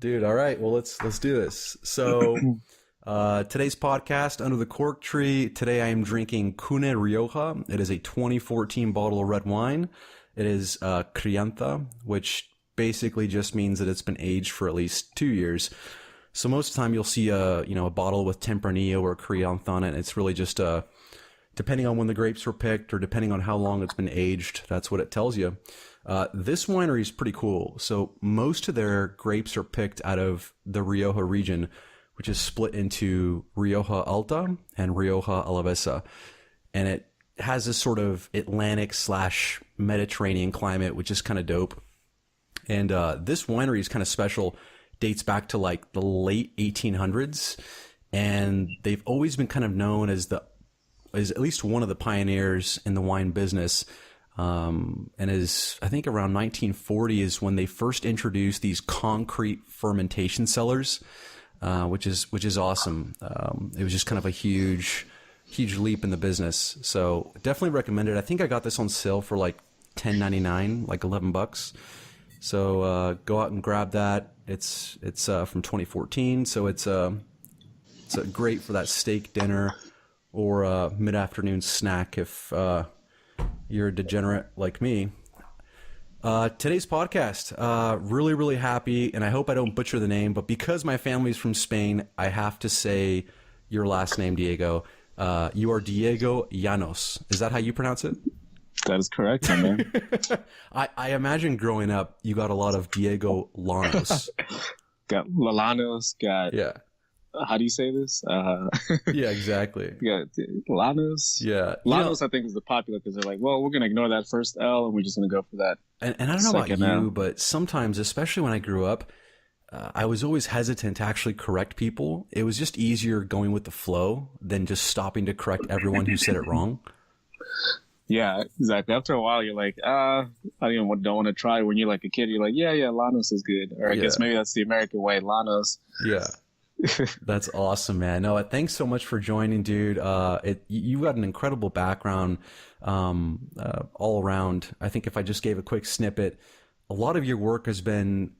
Dude, all right. Well, let's do this. So, today's podcast, Under the Cork Tree. Today I am drinking Cune Rioja. It is a 2014 bottle of red wine. It is Crianza, which basically just means that it's been aged for at least 2 years. So most of the time you'll see a bottle with Tempranillo or Crianza on it. It's really just depending on when the grapes were picked or depending on how long it's been aged, that's what it tells you. This winery is pretty cool. So most of their grapes are picked out of the Rioja region, which is split into Rioja Alta and Rioja Alavesa. And it has this sort of Atlantic/Mediterranean climate, which is kind of dope. And this winery is kind of special, dates back to like the late 1800s. And they've always been kind of known as at least one of the pioneers in the wine business. And is, I think around 1940 is when they first introduced these concrete fermentation cellars, which is awesome. It was just kind of a huge leap in the business. So definitely recommend it. I think I got this on sale for like $10.99, like $11. So, go out and grab that. It's from 2014. So it's great for that steak dinner or a mid-afternoon snack if you're a degenerate like me. Today's podcast, really, really happy, and I hope I don't butcher the name, but because my family's from Spain, I have to say your last name, Diego. You are Diego Llanos. Is that how you pronounce it? That is correct, my man. I imagine growing up, you got a lot of Diego Llanos. Got Llanos, Yeah. How do you say this? Yeah, exactly. Yeah, Llanos. Yeah. Llanos, I think, is the popular because they're like, well, we're going to ignore that first L and we're just going to go for that. And I don't know about you, L. but sometimes, especially when I grew up, I was always hesitant to actually correct people. It was just easier going with the flow than just stopping to correct everyone who said it wrong. Yeah, exactly. After a while, you're like, I don't want to try. When you're like a kid, you're like, yeah, Llanos is good. Or I guess maybe that's the American way, Llanos. Yeah. That's awesome, man. No, thanks so much for joining, dude. You've got an incredible background all around. I think if I just gave a quick snippet, a lot of your work has been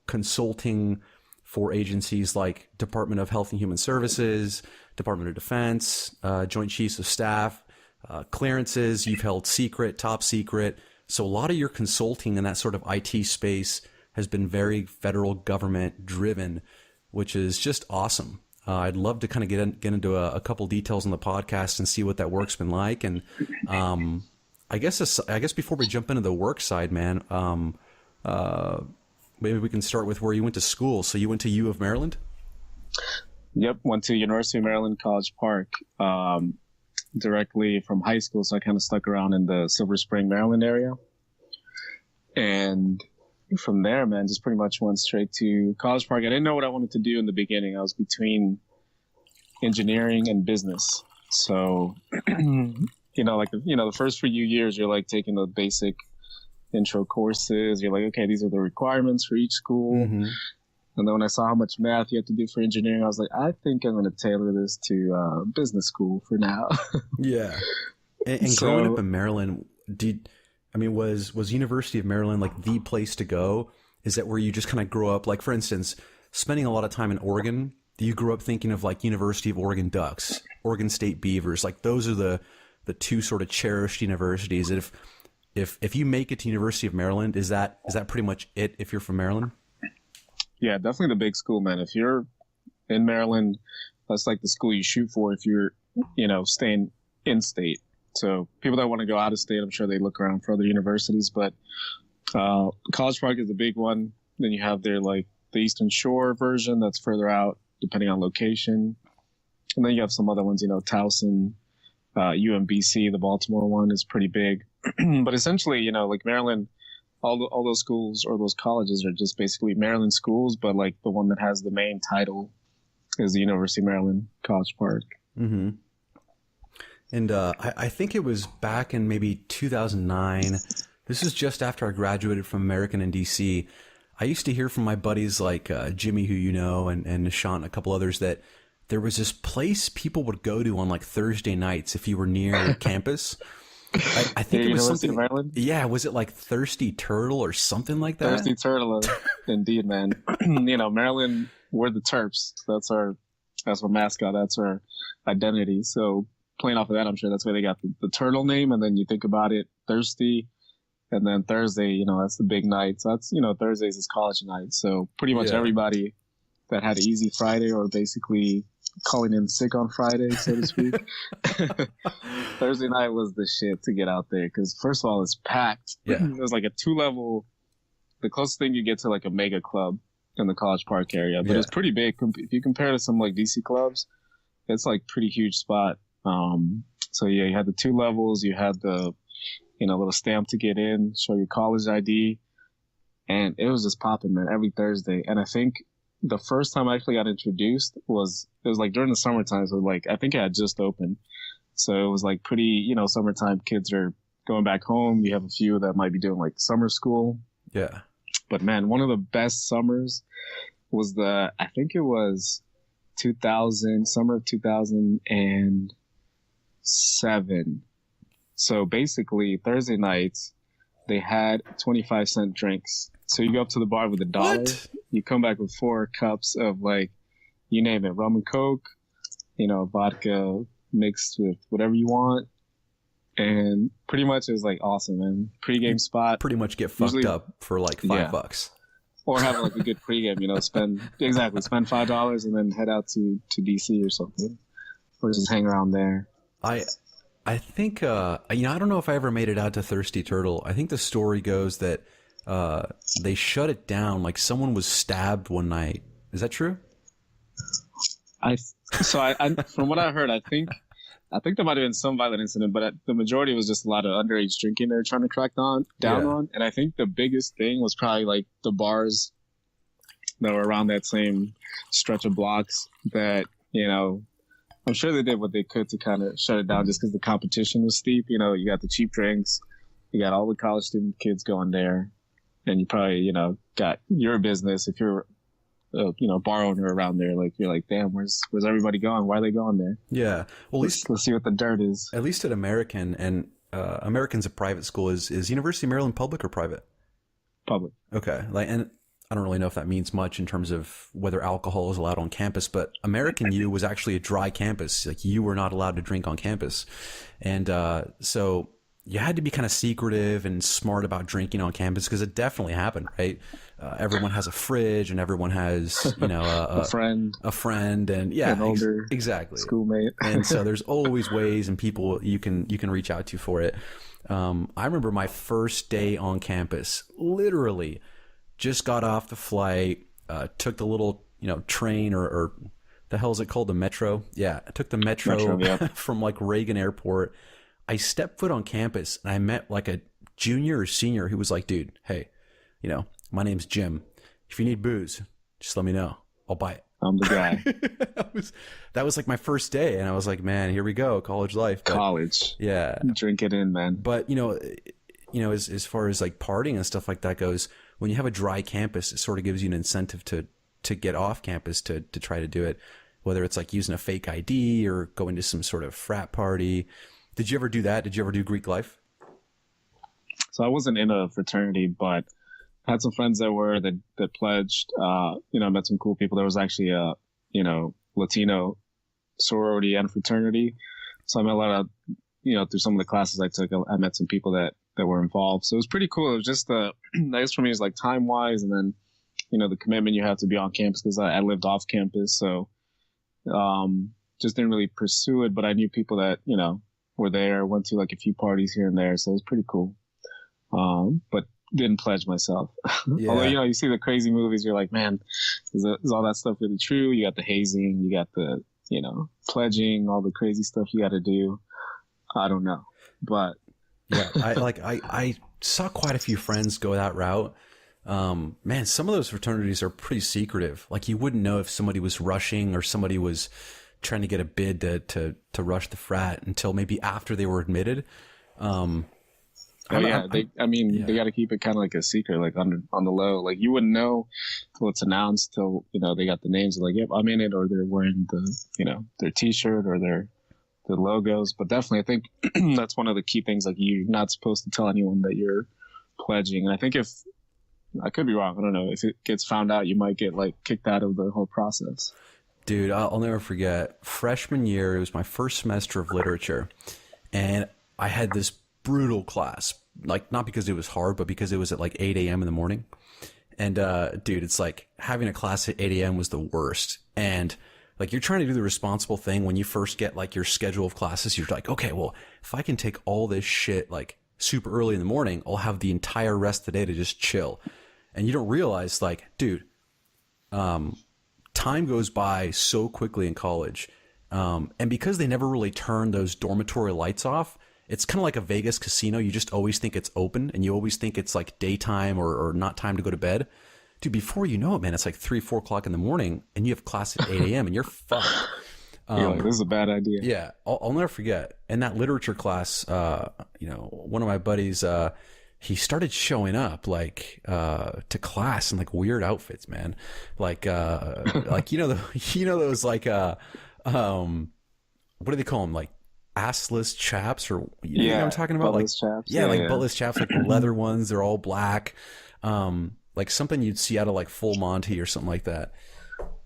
consulting for agencies like Department of Health and Human Services, Department of Defense, Joint Chiefs of Staff, clearances. You've held secret, top secret. So a lot of your consulting in that sort of IT space has been very federal government driven, which is just awesome. I'd love to kind of get into a couple details on the podcast and see what that work's been like. And I guess before we jump into the work side, man, maybe we can start with where you went to school. So you went to U of Maryland? Yep, went to University of Maryland, College Park, directly from high school. So I kind of stuck around in the Silver Spring, Maryland area. And from there, man, just pretty much went straight to College Park. I didn't know what I wanted to do in the beginning. I was between engineering and business. So, the first few years, you're like taking the basic intro courses. You're like, okay, these are the requirements for each school. Mm-hmm. And then when I saw how much math you have to do for engineering, I was like, I think I'm going to tailor this to business school for now. Yeah. And growing up in Maryland, was University of Maryland like the place to go? Is that where you just kind of grow up? Like, for instance, spending a lot of time in Oregon, you grew up thinking of like University of Oregon Ducks, Oregon State Beavers. Like those are the two sort of cherished universities. If you make it to University of Maryland, is that pretty much it if you're from Maryland? Yeah, definitely the big school, man. If you're in Maryland, that's like the school you shoot for if you're, staying in state. So people that want to go out of state, I'm sure they look around for other universities, but College Park is the big one. Then you have their like the Eastern Shore version that's further out, depending on location. And then you have some other ones, Towson, UMBC, the Baltimore one is pretty big. But essentially, like Maryland, all those schools or those colleges are just basically Maryland schools, but like the one that has the main title is the University of Maryland, College Park. Mm-hmm. And I think it was back in maybe 2009. This is just after I graduated from American in DC. I used to hear from my buddies like Jimmy, who you know, and Nishant and a couple others that there was this place people would go to on like Thursday nights if you were near campus. I think it was University of something. Maryland. Yeah, was it like Thirsty Turtle or something like that? Thirsty Turtle, indeed, man. Maryland, we're the Terps. That's our mascot. That's our identity. So playing off of that, I'm sure that's where they got the turtle name. And then you think about it, thirsty, and then Thursday, that's the big night. So that's Thursdays is college night. So pretty much Yeah. everybody that had an easy Friday or basically calling in sick on Friday, so to speak. Thursday night was the shit to get out there because first of all, it's packed. Yeah. There's like a 2-level. The closest thing you get to like a mega club in the College Park area, but Yeah. it's pretty big. If you compare to some like DC clubs, it's like pretty huge spot. So yeah, you had the 2 levels, you had the, little stamp to get in, show your college ID, and it was just popping, man, every Thursday. And I think the first time I actually got introduced it was like during the summertime. So like, I think it had just opened. So it was like pretty, summertime kids are going back home. You have a few that might be doing like summer school. Yeah. But man, one of the best summers was I think it was summer of 2007. So basically Thursday nights, they had 25-cent drinks. So you go up to the bar with $1. What? You come back with 4 cups of like, you name it, rum and coke, vodka mixed with whatever you want. And pretty much it was like awesome, man. Pre-game spot. Pretty much get fucked Usually- up for like Yeah. $5. Or have like a good pregame, spend $5 and then head out to DC or something. Or just hang around there. I think I don't know if I ever made it out to Thirsty Turtle. I think the story goes that they shut it down. Like someone was stabbed one night. Is that true? I from what I heard, I think there might have been some violent incident, but the majority was just a lot of underage drinking they were trying to crack down Yeah. on. And I think the biggest thing was probably like the bars that were around that same stretch of blocks that, I'm sure they did what they could to kind of shut it down just because the competition was steep. You got the cheap drinks, you got all the college student kids going there, and you probably, got your business if you're bar owner around there. Like you're like, damn, where's everybody going? Why are they going there? Yeah. Well, Let's see what the dirt is. at least at American, and American's a private school. Is University of Maryland public or private? Public. Okay. And I don't really know if that means much in terms of whether alcohol is allowed on campus, but American U was actually a dry campus. Like you were not allowed to drink on campus. And so you had to be kind of secretive and smart about drinking on campus because it definitely happened, right? Everyone has a fridge and everyone has, A friend, a friend, and yeah, an older exactly. schoolmate. And so there's always ways and people you can reach out to for it. I remember my first day on campus, literally just got off the flight, took the little, train or the hell is it called? The metro? Yeah. I took the metro yeah. from like Reagan Airport. I stepped foot on campus and I met like a junior or senior who was like, dude, hey, my name's Jim. If you need booze, just let me know. I'll buy it. I'm the guy. that was like my first day. And I was like, man, here we go. College life. But, College. yeah. Drink it in, man. But, as far as like partying and stuff like that goes, when you have a dry campus, it sort of gives you an incentive to get off campus to try to do it, whether it's like using a fake ID or going to some sort of frat party. Did you ever do that? Did you ever do Greek life? So I wasn't in a fraternity, but I had some friends that pledged. I met some cool people. There was actually a Latino sorority and fraternity. So I met a lot of through some of the classes I took. I met some people that were involved. So it was pretty cool. It was just nice for me is like time wise, and then the commitment you have to be on campus because I lived off campus. So just didn't really pursue it, but I knew people that were there. Went to like a few parties here and there, so it was pretty cool. But didn't pledge myself. Yeah. Although you see the crazy movies, you're like, man, is all that stuff really true? You got the hazing, you got the pledging, all the crazy stuff you got to do. I don't know, but yeah, I saw quite a few friends go that route. Man, some of those fraternities are pretty secretive. Like you wouldn't know if somebody was rushing or somebody was trying to get a bid to rush the frat until maybe after they were admitted. They got to keep it kind of like a secret, like on the low. Like you wouldn't know till it's announced, till they got the names. Like, yep, I'm in it, or they're wearing the their T-shirt or their the logos. But definitely, I think that's one of the key things. Like, you're not supposed to tell anyone that you're pledging. And I think if I could be wrong, I don't know, if it gets found out, you might get like kicked out of the whole process. Dude, I'll never forget freshman year. It was my first semester of literature, and I had this brutal class. Like, not because it was hard, but because it was at like 8 a.m. in the morning. And, dude, it's like having a class at 8 a.m. was the worst. And like, you're trying to do the responsible thing when you first get like your schedule of classes. You're like, okay, well, if I can take all this shit like super early in the morning, I'll have the entire rest of the day to just chill. And you don't realize, like, dude, time goes by so quickly in college. And because they never really turn those dormitory lights off, it's kind of like a Vegas casino. You just always think it's open, and you always think it's like daytime or not time to go to bed. Dude, before you know it, man, it's like 3, 4 o'clock in the morning, and you have class at 8 a.m. and you're fucked. You're like, this is a bad idea. Yeah, I'll never forget. In that literature class, one of my buddies, he started showing up like to class in like weird outfits, man. Like like those like what do they call them? Like assless chaps, or you know what I'm talking about? Like chaps. Yeah, like buttless chaps, like the leather ones. They're all black, like something you'd see out of like Full Monty or something like that.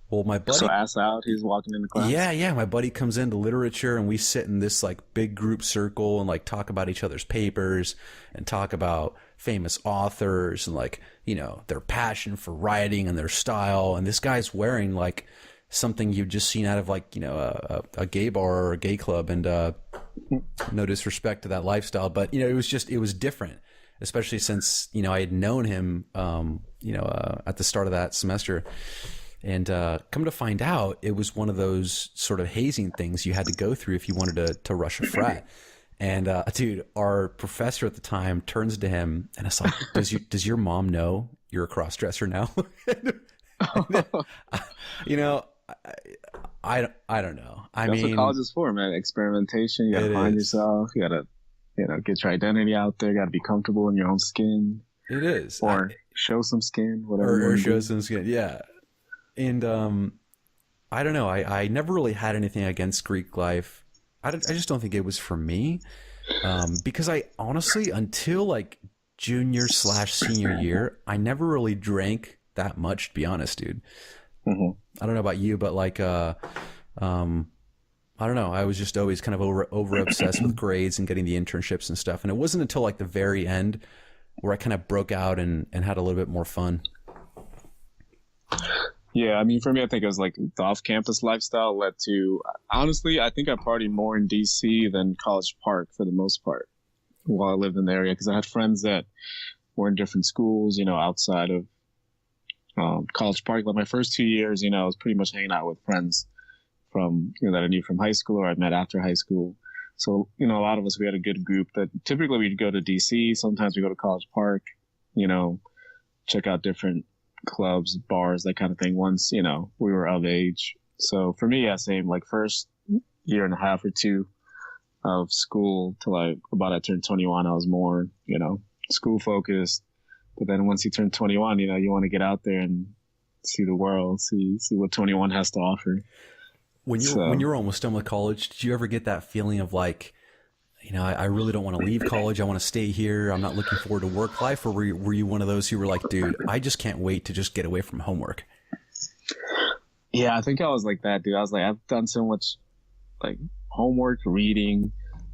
Well, my buddy, so ass out, he's walking into class. Yeah. My buddy comes into literature, and we sit in this like big group circle and like talk about each other's papers and talk about famous authors and like, you know, their passion for writing and their style. And this guy's wearing like something you've just seen out of like, you know, a gay bar or a gay club. And no disrespect to that lifestyle, but you know, it was different, especially since, you know, I had known him, at the start of that semester. And come to find out, it was one of those sort of hazing things you had to go through if you wanted to rush a frat. And dude, our professor at the time turns to him and it's like, does your mom know you're a cross-dresser now? You know, I don't know. That's what college is for, man. Experimentation. You gotta find yourself. You gotta, get your identity out there. You gotta be comfortable in your own skin. It is. Or show some skin, whatever. Or show some skin. Yeah. And I don't know. I never really had anything against Greek life. I just don't think it was for me. Because I honestly, until like junior/senior year, I never really drank that much, to be honest, dude. Mm-hmm. I don't know about you, but like, I don't know. I was just always kind of over obsessed with grades and getting the internships and stuff. And it wasn't until like the very end where I kind of broke out and had a little bit more fun. Yeah, I mean, for me, I think it was like the off-campus lifestyle led to, honestly, I think I partied more in DC than College Park for the most part while I lived in the area, because I had friends that were in different schools, outside of College Park. Like my first 2 years, I was pretty much hanging out with friends from, that I knew from high school or I met after high school. So, a lot of us, we had a good group that typically we'd go to DC. Sometimes we go to College Park, check out different clubs, bars, that kind of thing, once, we were of age. So for me, yeah, same, like first year and a half or two of school till I turned 21, I was more, school focused. But then once you turn 21, you want to get out there and see the world, see what 21 has to offer. When you were almost done with college, did you ever get that feeling of like, I really don't want to leave college. I want to stay here. I'm not looking forward to work life. Or were you one of those who were like, dude, I just can't wait to just get away from homework? Yeah, I think I was like that, dude. I was like, I've done so much like homework, reading,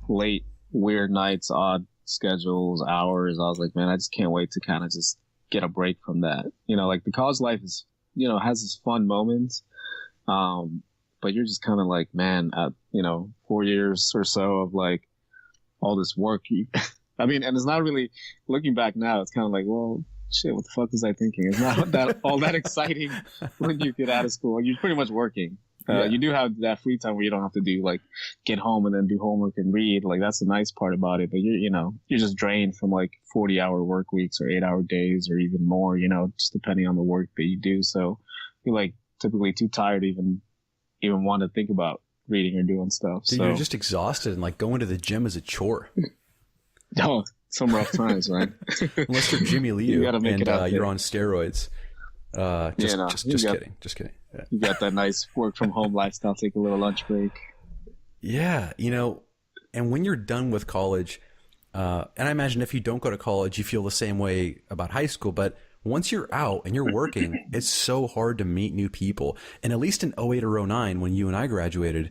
late, weird nights, odd schedules, hours. I was like, man, I just can't wait to kind of just get a break from that. Like the college life is, has its fun moments. But you're just kind of like, man, at, 4 years or so of like, all this work. I mean, and it's not really, looking back now, it's kind of like, well, shit, what the fuck was I thinking? It's not that all that exciting when you get out of school. You're pretty much working. You do have that free time where you don't have to do like get home and then do homework and read. Like that's the nice part about it. But you're just drained from like 40-hour work weeks or 8-hour days or even more, just depending on the work that you do. So you're like typically too tired to even want to think about reading or doing stuff. Dude, you're just exhausted, and like going to the gym is a chore. Oh, some rough times, man. Unless you're Jimmy Lee you gotta make and it out you're on steroids. Just kidding. Yeah. You got that nice work from home lifestyle. Take a little lunch break. Yeah, and when you're done with college, and I imagine if you don't go to college, you feel the same way about high school, but once you're out and you're working, it's so hard to meet new people. And at least in '08 or '09, when you and I graduated,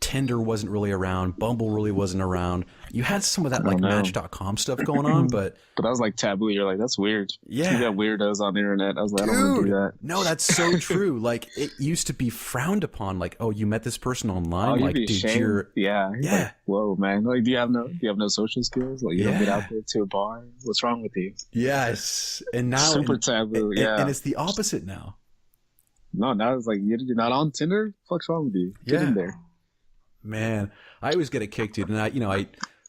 Tinder wasn't really around. Bumble really wasn't around. You had some of that like Match.com stuff going on, but that was like taboo. You're like, that's weird. Yeah. You got weirdos on the internet. I was like, I don't want to do that. No, that's so true. Like, it used to be frowned upon. Like, oh, you met this person online. You'd like, be dude, ashamed. Yeah. Yeah. Like, whoa, man. Like, do you have no social skills? Like, you don't get out there to a bar. What's wrong with you? Yes. And now super taboo. And it's the opposite now. No, now it's like, you're not on Tinder? What's wrong with you? Get in there. Man, I always get a kick, dude. And I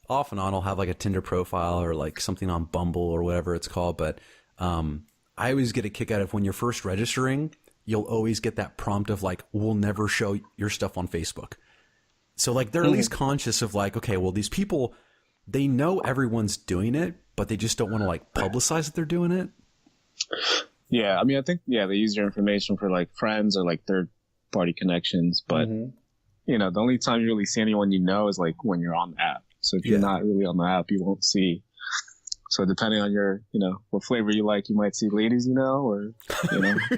off and on, I'll have like a Tinder profile or like something on Bumble or whatever it's called. But I always get a kick out of when you're first registering, you'll always get that prompt of like, we'll never show your stuff on Facebook. So like, they're at least conscious of like, okay, well, these people, they know everyone's doing it, but they just don't want to like publicize that they're doing it. Yeah. I mean, I think, they use your information for like friends or like third party connections, but the only time you really see anyone is like when you're on the app. So if you're not really on the app, you won't see. So depending on your, what flavor you like, you might see ladies, or, Flavor you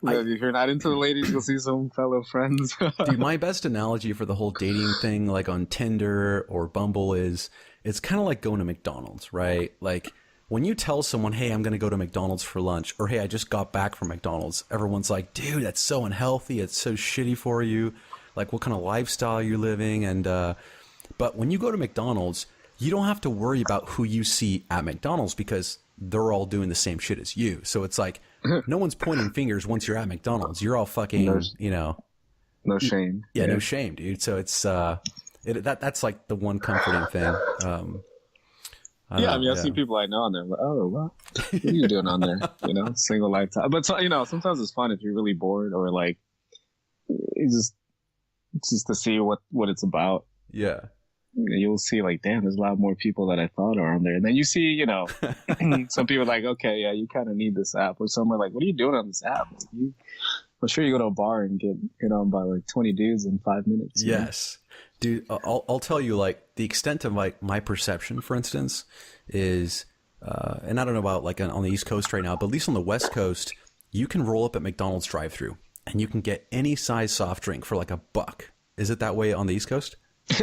like. If you're not into the ladies, you'll see some fellow friends. Dude, my best analogy for the whole dating thing, like on Tinder or Bumble, is it's kind of like going to McDonald's, right? Like, when you tell someone, hey, I'm going to go to McDonald's for lunch, or hey, I just got back from McDonald's, everyone's like, dude, that's so unhealthy. It's so shitty for you. Like, what kind of lifestyle you're living? And, but when you go to McDonald's, you don't have to worry about who you see at McDonald's because they're all doing the same shit as you. So it's like, no one's pointing fingers once you're at McDonald's. You're all fucking, no shame. Yeah, no shame, dude. So it's, that's like the one comforting thing. I see people I know on there. Like, oh, what are you doing on there? Single lifetime. But sometimes it's fun if you're really bored or like, it's just to see what it's about. Yeah. You'll see like, damn, there's a lot more people that I thought are on there. And then you see, some people are like, okay, yeah, you kind of need this app. Or some are like, what are you doing on this app? Like, I'm sure you go to a bar and get on by like 20 dudes in 5 minutes. Yes. Dude, I'll tell you, like, the extent of like my perception, for instance, is, and I don't know about like on the East Coast right now, but at least on the West Coast, you can roll up at McDonald's drive-thru and you can get any size soft drink for like $1. Is it that way on the East Coast?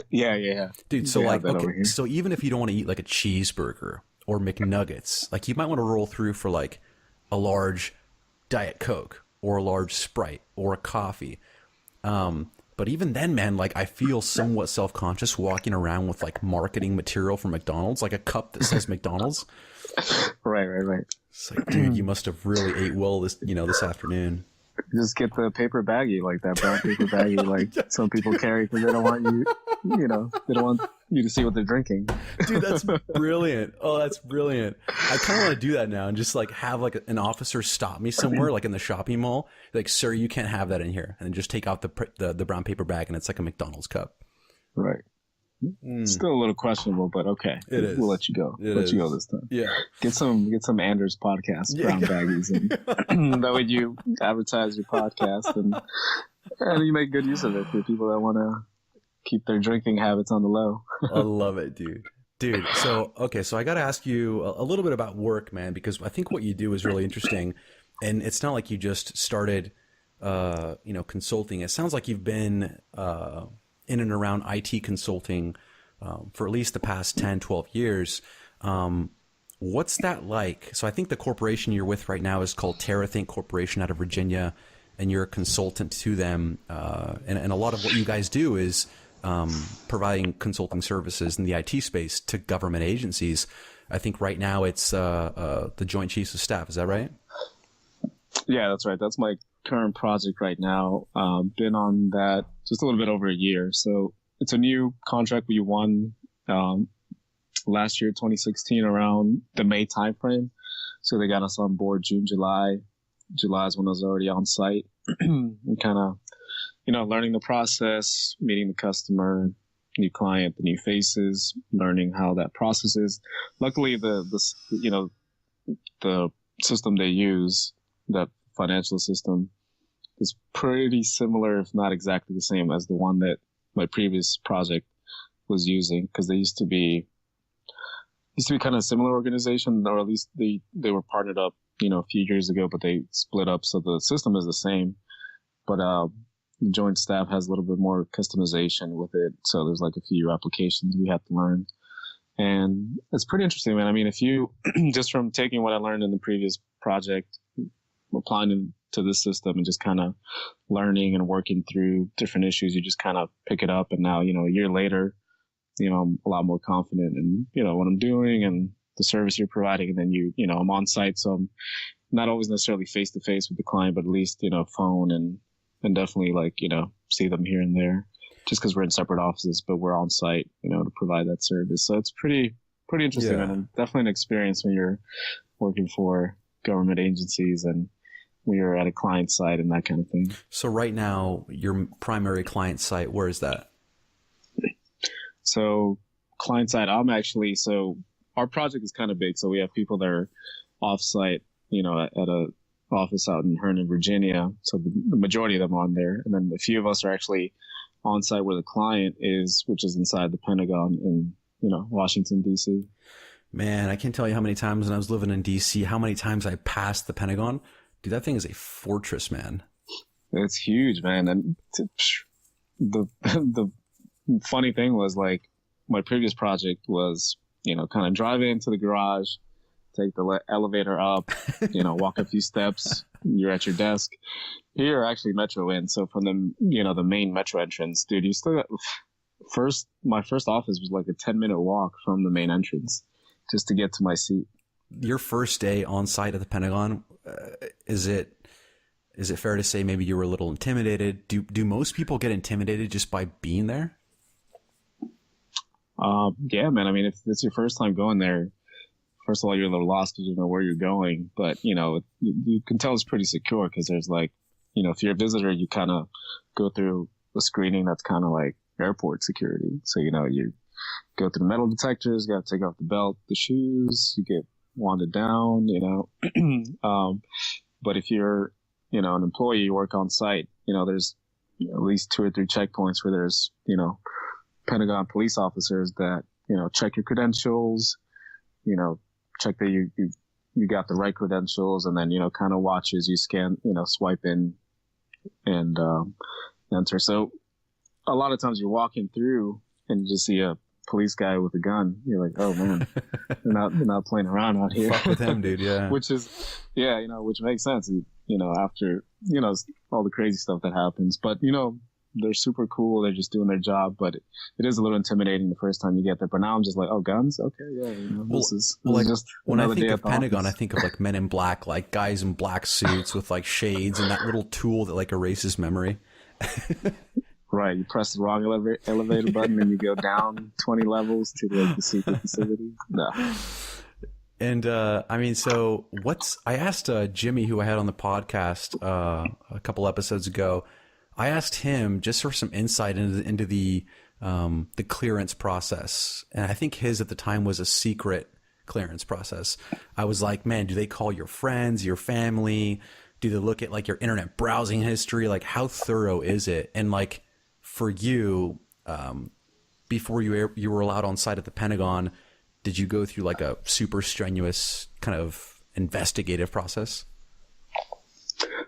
Yeah. Dude, so like, okay, so even if you don't want to eat like a cheeseburger or McNuggets, like you might want to roll through for like a large Diet Coke or a large Sprite or a coffee. But even then, man, like I feel somewhat self-conscious walking around with like marketing material for McDonald's, like a cup that says McDonald's. Right. It's like, dude, you must have really ate well this afternoon. Just get the paper baggie, like that brown paper baggie, like some people carry because they don't want they don't want you to see what they're drinking. Dude, that's brilliant. Oh, that's brilliant. I kind of want to do that now and just like have like an officer stop me somewhere, like in the shopping mall, like, sir, you can't have that in here, and then just take out the brown paper bag and it's like a McDonald's cup. Right. Still a little questionable, but okay. It is. We'll let you go. You go this time. Yeah. Get some Anders podcast, brown baggies, and that way you advertise your podcast and you make good use of it for people that want to keep their drinking habits on the low. I love it, dude. So I got to ask you a little bit about work, man, because I think what you do is really interesting, and it's not like you just started, consulting. It sounds like you've been in and around IT consulting for at least the past 10, 12 years. What's that like? So I think the corporation you're with right now is called TerraThink Corporation out of Virginia, and you're a consultant to them. And a lot of what you guys do is providing consulting services in the IT space to government agencies. I think right now it's the Joint Chiefs of Staff. Is that right? Yeah, that's right. That's my current project right now. Been on that just a little bit over a year. So it's a new contract we won last year, 2016, around the May timeframe. So they got us on board June, July. July is when I was already on site and kind of, learning the process, meeting the customer, new client, the new faces, learning how that process is. Luckily, the system they use, that financial system, is pretty similar, if not exactly the same as the one that my previous project was using, because they used to be kind of a similar organization, or at least they were partnered up, a few years ago, but they split up. So the system is the same, but the joint staff has a little bit more customization with it. So there's like a few applications we have to learn. And it's pretty interesting, man. I mean, if you just from taking what I learned in the previous project, applying it to this system and just kind of learning and working through different issues, you just kind of pick it up. And now, a year later, I'm a lot more confident in, what I'm doing and the service you're providing. And then I'm on site. So I'm not always necessarily face to face with the client, but at least, phone and definitely see them here and there, just because we're in separate offices, but we're on site, to provide that service. So it's pretty interesting, and definitely an experience when you're working for government agencies and when you're at a client site and that kind of thing. So right now, your primary client site, where is that? So client side, so our project is kind of big. So we have people that are off site, at a office out in Herndon, Virginia. So the majority of them are on there. And then a few of us are actually on site where the client is, which is inside the Pentagon in, Washington, D.C. Man, I can't tell you how many times when I was living in D.C., how many times I passed the Pentagon. Dude, that thing is a fortress, man. It's huge, man. And the funny thing was, my previous project was, kind of drive into the garage, take the elevator up, walk a few steps, you're at your desk. Here, actually, Metro in. So from the main Metro entrance, dude, you still got my first office was like a 10-minute walk from the main entrance just to get to my seat. Your first day on site at the Pentagon, is it fair to say maybe you were a little intimidated? Do most people get intimidated just by being there? Yeah, man. I mean, if it's your first time going there, first of all, you're a little lost because you know where you're going, but you can tell it's pretty secure because there's if you're a visitor, you kind of go through a screening that's kind of like airport security. So, you go through the metal detectors, got to take off the belt, the shoes, you get wanded down, but if you're, an employee, you work on site, there's at least 2 or 3 checkpoints where there's, Pentagon police officers that, check your credentials, check that you got the right credentials, and then, kind of watch as you scan, swipe in and enter. So a lot of times you're walking through and you just see a police guy with a gun. You're like, oh man, they're not playing around out here. Fuck with him, dude. Yeah. which makes sense, after, all the crazy stuff that happens, but, they're super cool. They're just doing their job, but it is a little intimidating the first time you get there. But now I'm just like, oh, guns? Okay, yeah. This is just when I think of Pentagon, I think of Men in Black, like guys in black suits with shades and that little tool that erases memory. Right. You press the wrong elevator button and you go down 20 levels to the secret facility. No. And I asked Jimmy, who I had on the podcast a couple episodes ago. I asked him just for some insight into the clearance process, and I think his at the time was a secret clearance process. I was like, man, do they call your friends, your family? Do they look at your internet browsing history? How thorough is it? And for you, before you were allowed on site at the Pentagon, did you go through a super strenuous kind of investigative process?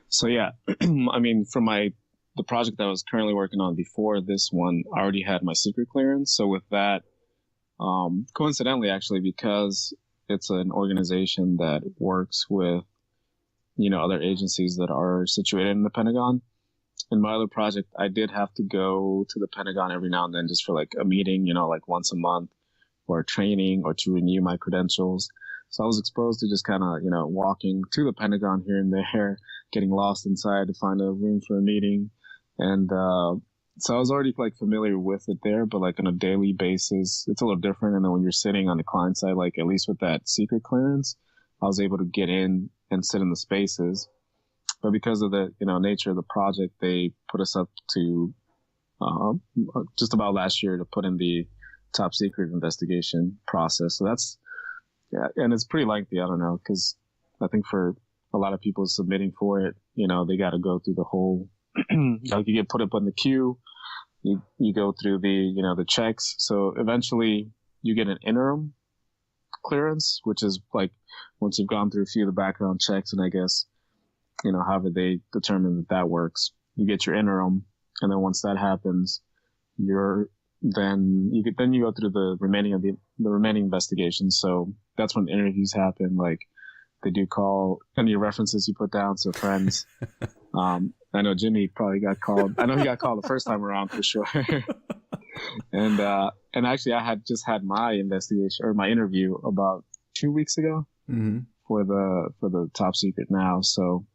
So yeah, I mean, for the project that I was currently working on before this one, I already had my secret clearance. So with that, coincidentally, actually, because it's an organization that works with, other agencies that are situated in the Pentagon. In my other project, I did have to go to the Pentagon every now and then just for a meeting, once a month, or training, or to renew my credentials. So I was exposed to just kind of, walking to the Pentagon here and there, getting lost inside to find a room for a meeting. And so I was already familiar with it there, but on a daily basis, it's a little different. And then when you're sitting on the client side, at least with that secret clearance, I was able to get in and sit in the spaces. But because of the nature of the project, they put us up to just about last year to put in the top secret investigation process. So that's, yeah, and it's pretty lengthy. I don't know, because I think for a lot of people submitting for it, they got to go through the whole, like you get put up on the queue, you go through the checks. So eventually you get an interim clearance, which is like once you've gone through a few of the background checks, and I guess, however they determine that works, you get your interim. And then once that happens, then you go through the remaining investigations. So that's when interviews happen. Like they do call any references you put down, so friends. I know Jimmy probably got called. I know he got called the first time around for sure. And actually I had just had my investigation or my interview about 2 weeks ago for the top secret now. So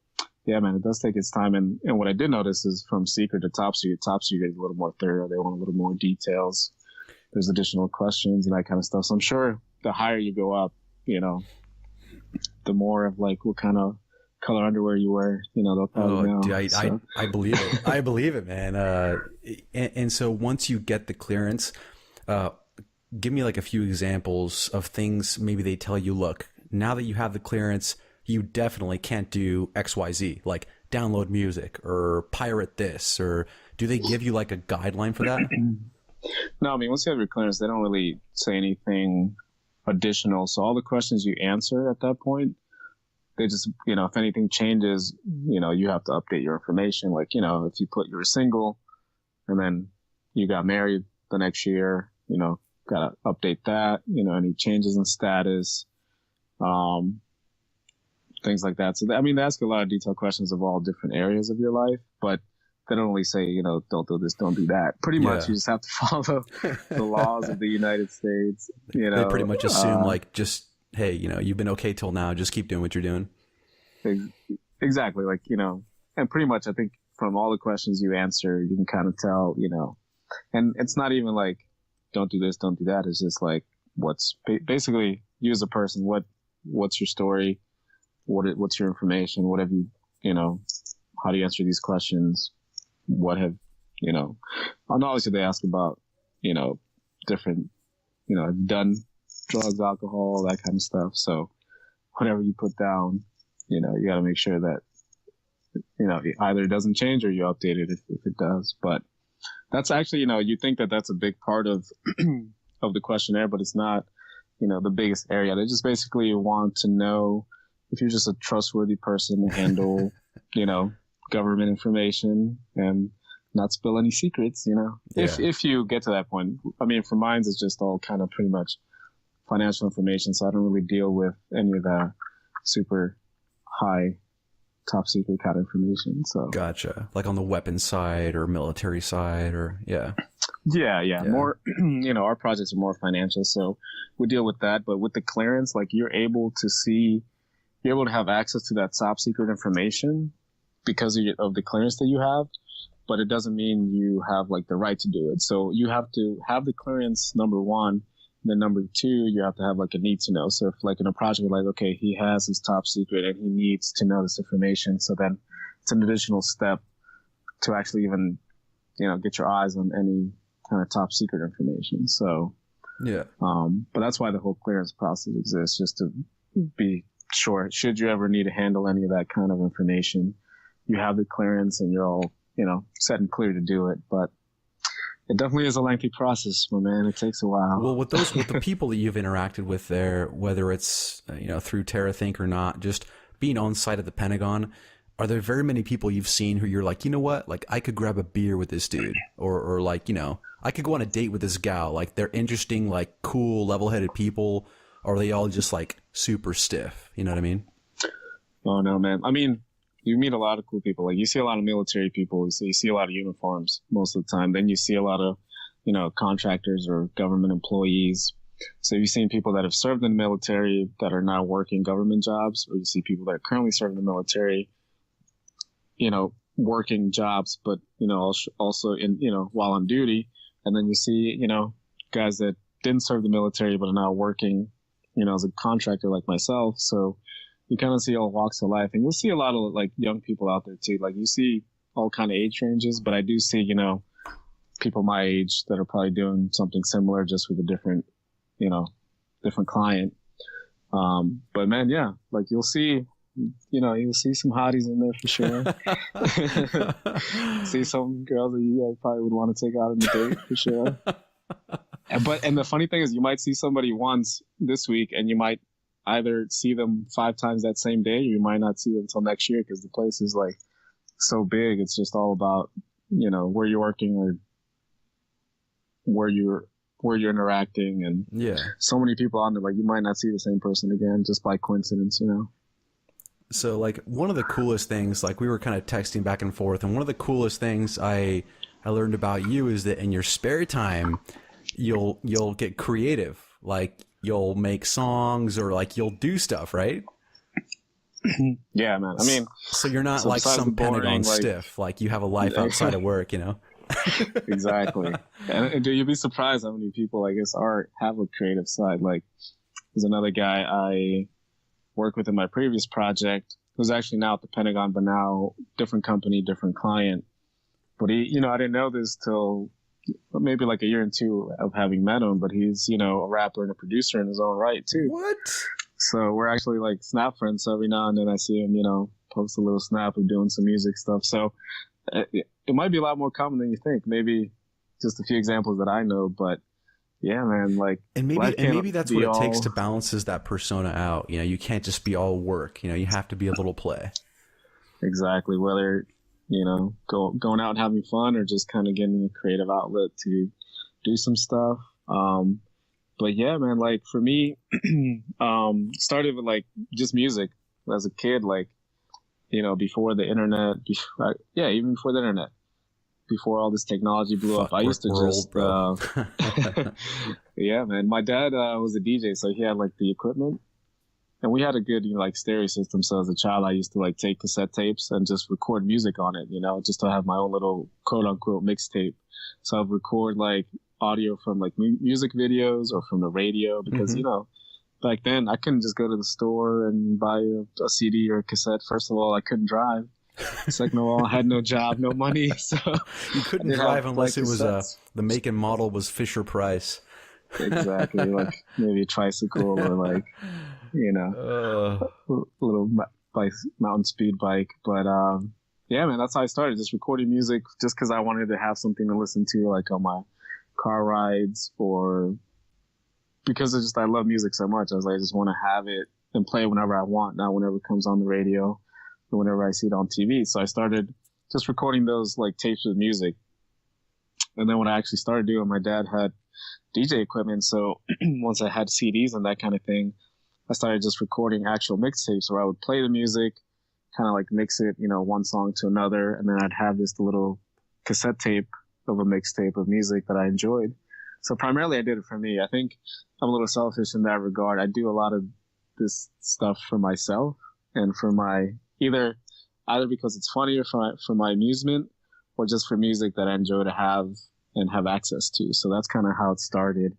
yeah, man, it does take its time. And what I did notice is from secret to top secret is a little more thorough. They want a little more details. There's additional questions and that kind of stuff. So I'm sure the higher you go up, the more of like what kind of color underwear you wear, they'll probably know. Dude, I believe it. I believe it, man. And so once you get the clearance, give me like a few examples of things maybe they tell you, look, now that you have the clearance, you definitely can't do XYZ, like download music or pirate this, or do they give you like a guideline for that? No, I mean, once you have your clearance, they don't really say anything additional. So all the questions you answer at that point, they just, if anything changes, you have to update your information. Like, if you put you were single and then you got married the next year, got to update that, any changes in status, things like that. So, they ask a lot of detailed questions of all different areas of your life, but they don't really say, don't do this, don't do that. Pretty much you just have to follow the laws of the United States. They pretty much assume hey, you've been okay till now, just keep doing what you're doing. Exactly. Like, and pretty much I think from all the questions you answer, you can kind of tell, and it's not even like, don't do this, don't do that. It's just like, basically you as a person, what's your story? What's your information? What have you, how do you answer these questions? What have, and obviously they ask about, different, done drugs, alcohol, that kind of stuff. So whatever you put down, you got to make sure that, either it doesn't change or you update it if it does. But that's actually, you think that that's a big part of, of the questionnaire, but it's not, the biggest area. They just basically want to know if you're just a trustworthy person to handle, government information and not spill any secrets, if you get to that point. I mean, for mine, it's just all kind of pretty much financial information. So I don't really deal with any of that super high top secret kind of information. So gotcha. Like on the weapons side or military side or yeah. More, our projects are more financial. So we deal with that, but with the clearance, like you're able to have access to that top secret information because of the clearance that you have, but it doesn't mean you have like the right to do it. So you have to have the clearance, number one. Then number two, you have to have like a need to know. So if like in a project, like, okay, he has his top secret and he needs to know this information. So then it's an additional step to actually even, get your eyes on any kind of top secret information. So, yeah. But that's why the whole clearance process exists, just to be sure, should you ever need to handle any of that kind of information, you have the clearance and you're all, set and clear to do it. But it definitely is a lengthy process, my man. It takes a while. Well, with the people that you've interacted with there, whether it's, through TerraThink or not, just being on site at the Pentagon, are there very many people you've seen who you're like, you know what? Like I could grab a beer with this dude or like, I could go on a date with this gal. Like they're interesting, like cool, level-headed people. Or are they all just like super stiff? You know what I mean? Oh no, man. I mean, you meet a lot of cool people. Like you see a lot of military people. You see a lot of uniforms most of the time. Then you see a lot of, contractors or government employees. So you've seen people that have served in the military that are now working government jobs, or you see people that are currently serving in the military, working jobs, but, also in, while on duty. And then you see, guys that didn't serve the military, but are now working, as a contractor like myself. So you kind of see all walks of life, and you'll see a lot of like young people out there too. Like you see all kind of age ranges, but I do see, people my age that are probably doing something similar, just with a different, different client. But man, yeah, like you'll see You know, you'll see some hotties in there for sure. See some girls that you probably would want to take out on a date for sure. And the funny thing is, you might see somebody once this week, and you might either see them 5 times that same day, or you might not see them until next year because the place is like so big. It's just all about, you know, where you're working or where you're interacting, and yeah, so many people on there. Like, you might not see the same person again just by coincidence, you know. So like one of the coolest things, like we were kind of texting back and forth, and one of the coolest things I learned about you is that in your spare time, you'll get creative. Like you'll make songs or like you'll do stuff, right? Yeah, man. I mean, so you're not so like some boring, Pentagon like, stiff. Like you have a life outside of work, you know? Exactly. And you'd be surprised how many people, I guess, have a creative side. Like, there's another guy I worked with in my previous project who's actually now at the Pentagon, but now different company, different client. But he, you know, I didn't know this till maybe like a year and 2 of having met him, but he's, you know, a rapper and a producer in his own right too. What? So we're actually like Snap friends. So every now and then I see him, you know, post a little snap of doing some music stuff. So it might be a lot more common than you think. Maybe just a few examples that I know, but yeah, man, like, and maybe that's what it takes to balances that persona out. You know, you can't just be all work. You know, you have to be a little play. Exactly. Whether, you know, going out and having fun or just kind of getting a creative outlet to do some stuff. But yeah, man, like for me, started with like just music as a kid, like, you know, before the internet, even before the internet, before all this technology blew up. I used to yeah, man, my dad was a DJ, so he had like the equipment, and we had a good, you know, like stereo system. So as a child, I used to like take cassette tapes and just record music on it, you know, just to have my own little quote unquote mixtape. So I'd record like audio from like music videos or from the radio, because, you know, back then I couldn't just go to the store and buy a CD or a cassette. First of all, I couldn't drive. Second of all, I had no job, no money. So you couldn't drive unless it was the make and model was Fisher Price. Exactly. Like maybe a tricycle or like, you know, a little mountain speed bike. But yeah, man, that's how I started, just recording music just because I wanted to have something to listen to, like on my car rides, or because it's just, I love music so much. I was like, I just want to have it and play it whenever I want, not whenever it comes on the radio or whenever I see it on TV. So I started just recording those like tapes with music. And then when I actually started doing, my dad had DJ equipment. So once I had CDs and that kind of thing, I started just recording actual mixtapes where I would play the music, kind of like mix it, you know, one song to another. And then I'd have this little cassette tape of a mixtape of music that I enjoyed. So primarily I did it for me. I think I'm a little selfish in that regard. I do a lot of this stuff for myself and for my, either because it's funny or for my amusement, or just for music that I enjoy to have and have access to. So that's kind of how it started.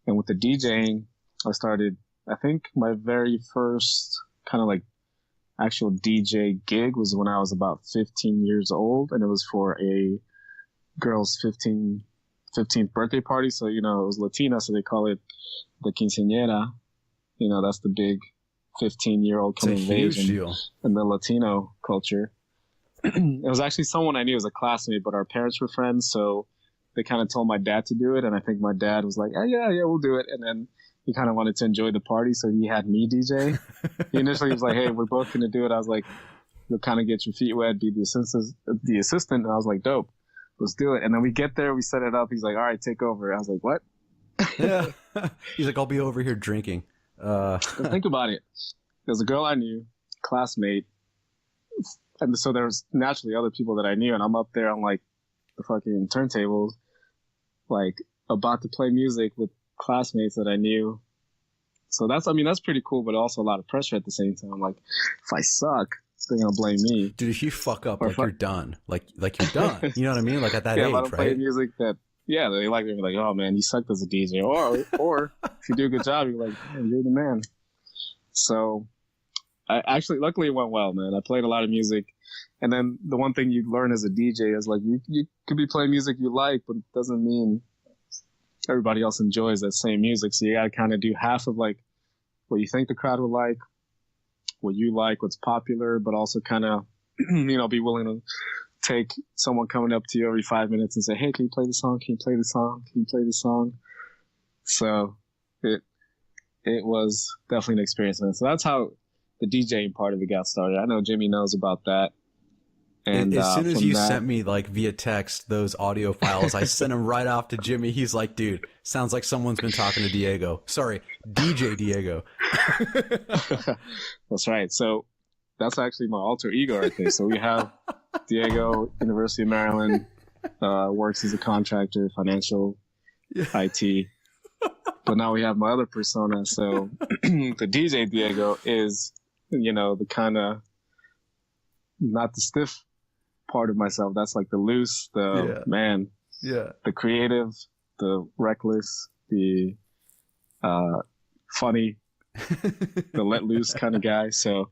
And with the DJing, I think my very first kind of like actual DJ gig was when I was about 15 years old, and it was for a girl's 15th birthday party. So, you know, it was Latina, so they call it the quinceañera. You know, that's the big 15-year-old coming of age in the Latino culture. It was actually someone I knew as a classmate, but our parents were friends, so they kind of told my dad to do it, and I think my dad was like, yeah, we'll do it. And then he kind of wanted to enjoy the party, so he had me DJ. He initially was like, hey, we're both going to do it. I was like, you'll kind of get your feet wet, be the assistant. And I was like, dope, let's do it. And then we get there, we set it up. He's like, all right, take over. I was like, what? Yeah. He's like, I'll be over here drinking. Think about it. There's a girl I knew, classmate, and so there was naturally other people that I knew, and I'm up there on like the fucking turntables, like about to play music with classmates that I knew. So that's pretty cool, but also a lot of pressure at the same time. Like, if I suck, they're gonna blame me. Dude, if you fuck up, like you're done. Like you're done. You know what I mean? Like at that age, if I don't play right? music that, yeah, they like me, like, oh man, you sucked as a DJ. Or if you do a good job, you're like, hey, you're the man. So luckily it went well, man. I played a lot of music. And then the one thing you learn as a DJ is like, you could be playing music you like, but it doesn't mean everybody else enjoys that same music. So you got to kind of do half of like what you think the crowd would like, what you like, what's popular, but also kind of, be willing to take someone coming up to you every 5 minutes and say, hey, can you play the song? Can you play the song? Can you play the song? So it was definitely an experience, man. So that's how the DJing part of it got started. I know Jimmy knows about that. And as soon as you sent me like via text those audio files, I sent them right off to Jimmy. He's like, dude, sounds like someone's been talking to Diego. Sorry, DJ Diego. That's right. So that's actually my alter ego right there. So we have Diego, University of Maryland, works as a contractor, financial, IT. But now we have my other persona. So the DJ Diego is, the kind of not the stiff part of myself. That's like the loose, the creative, the reckless, the funny, the let loose kind of guy. So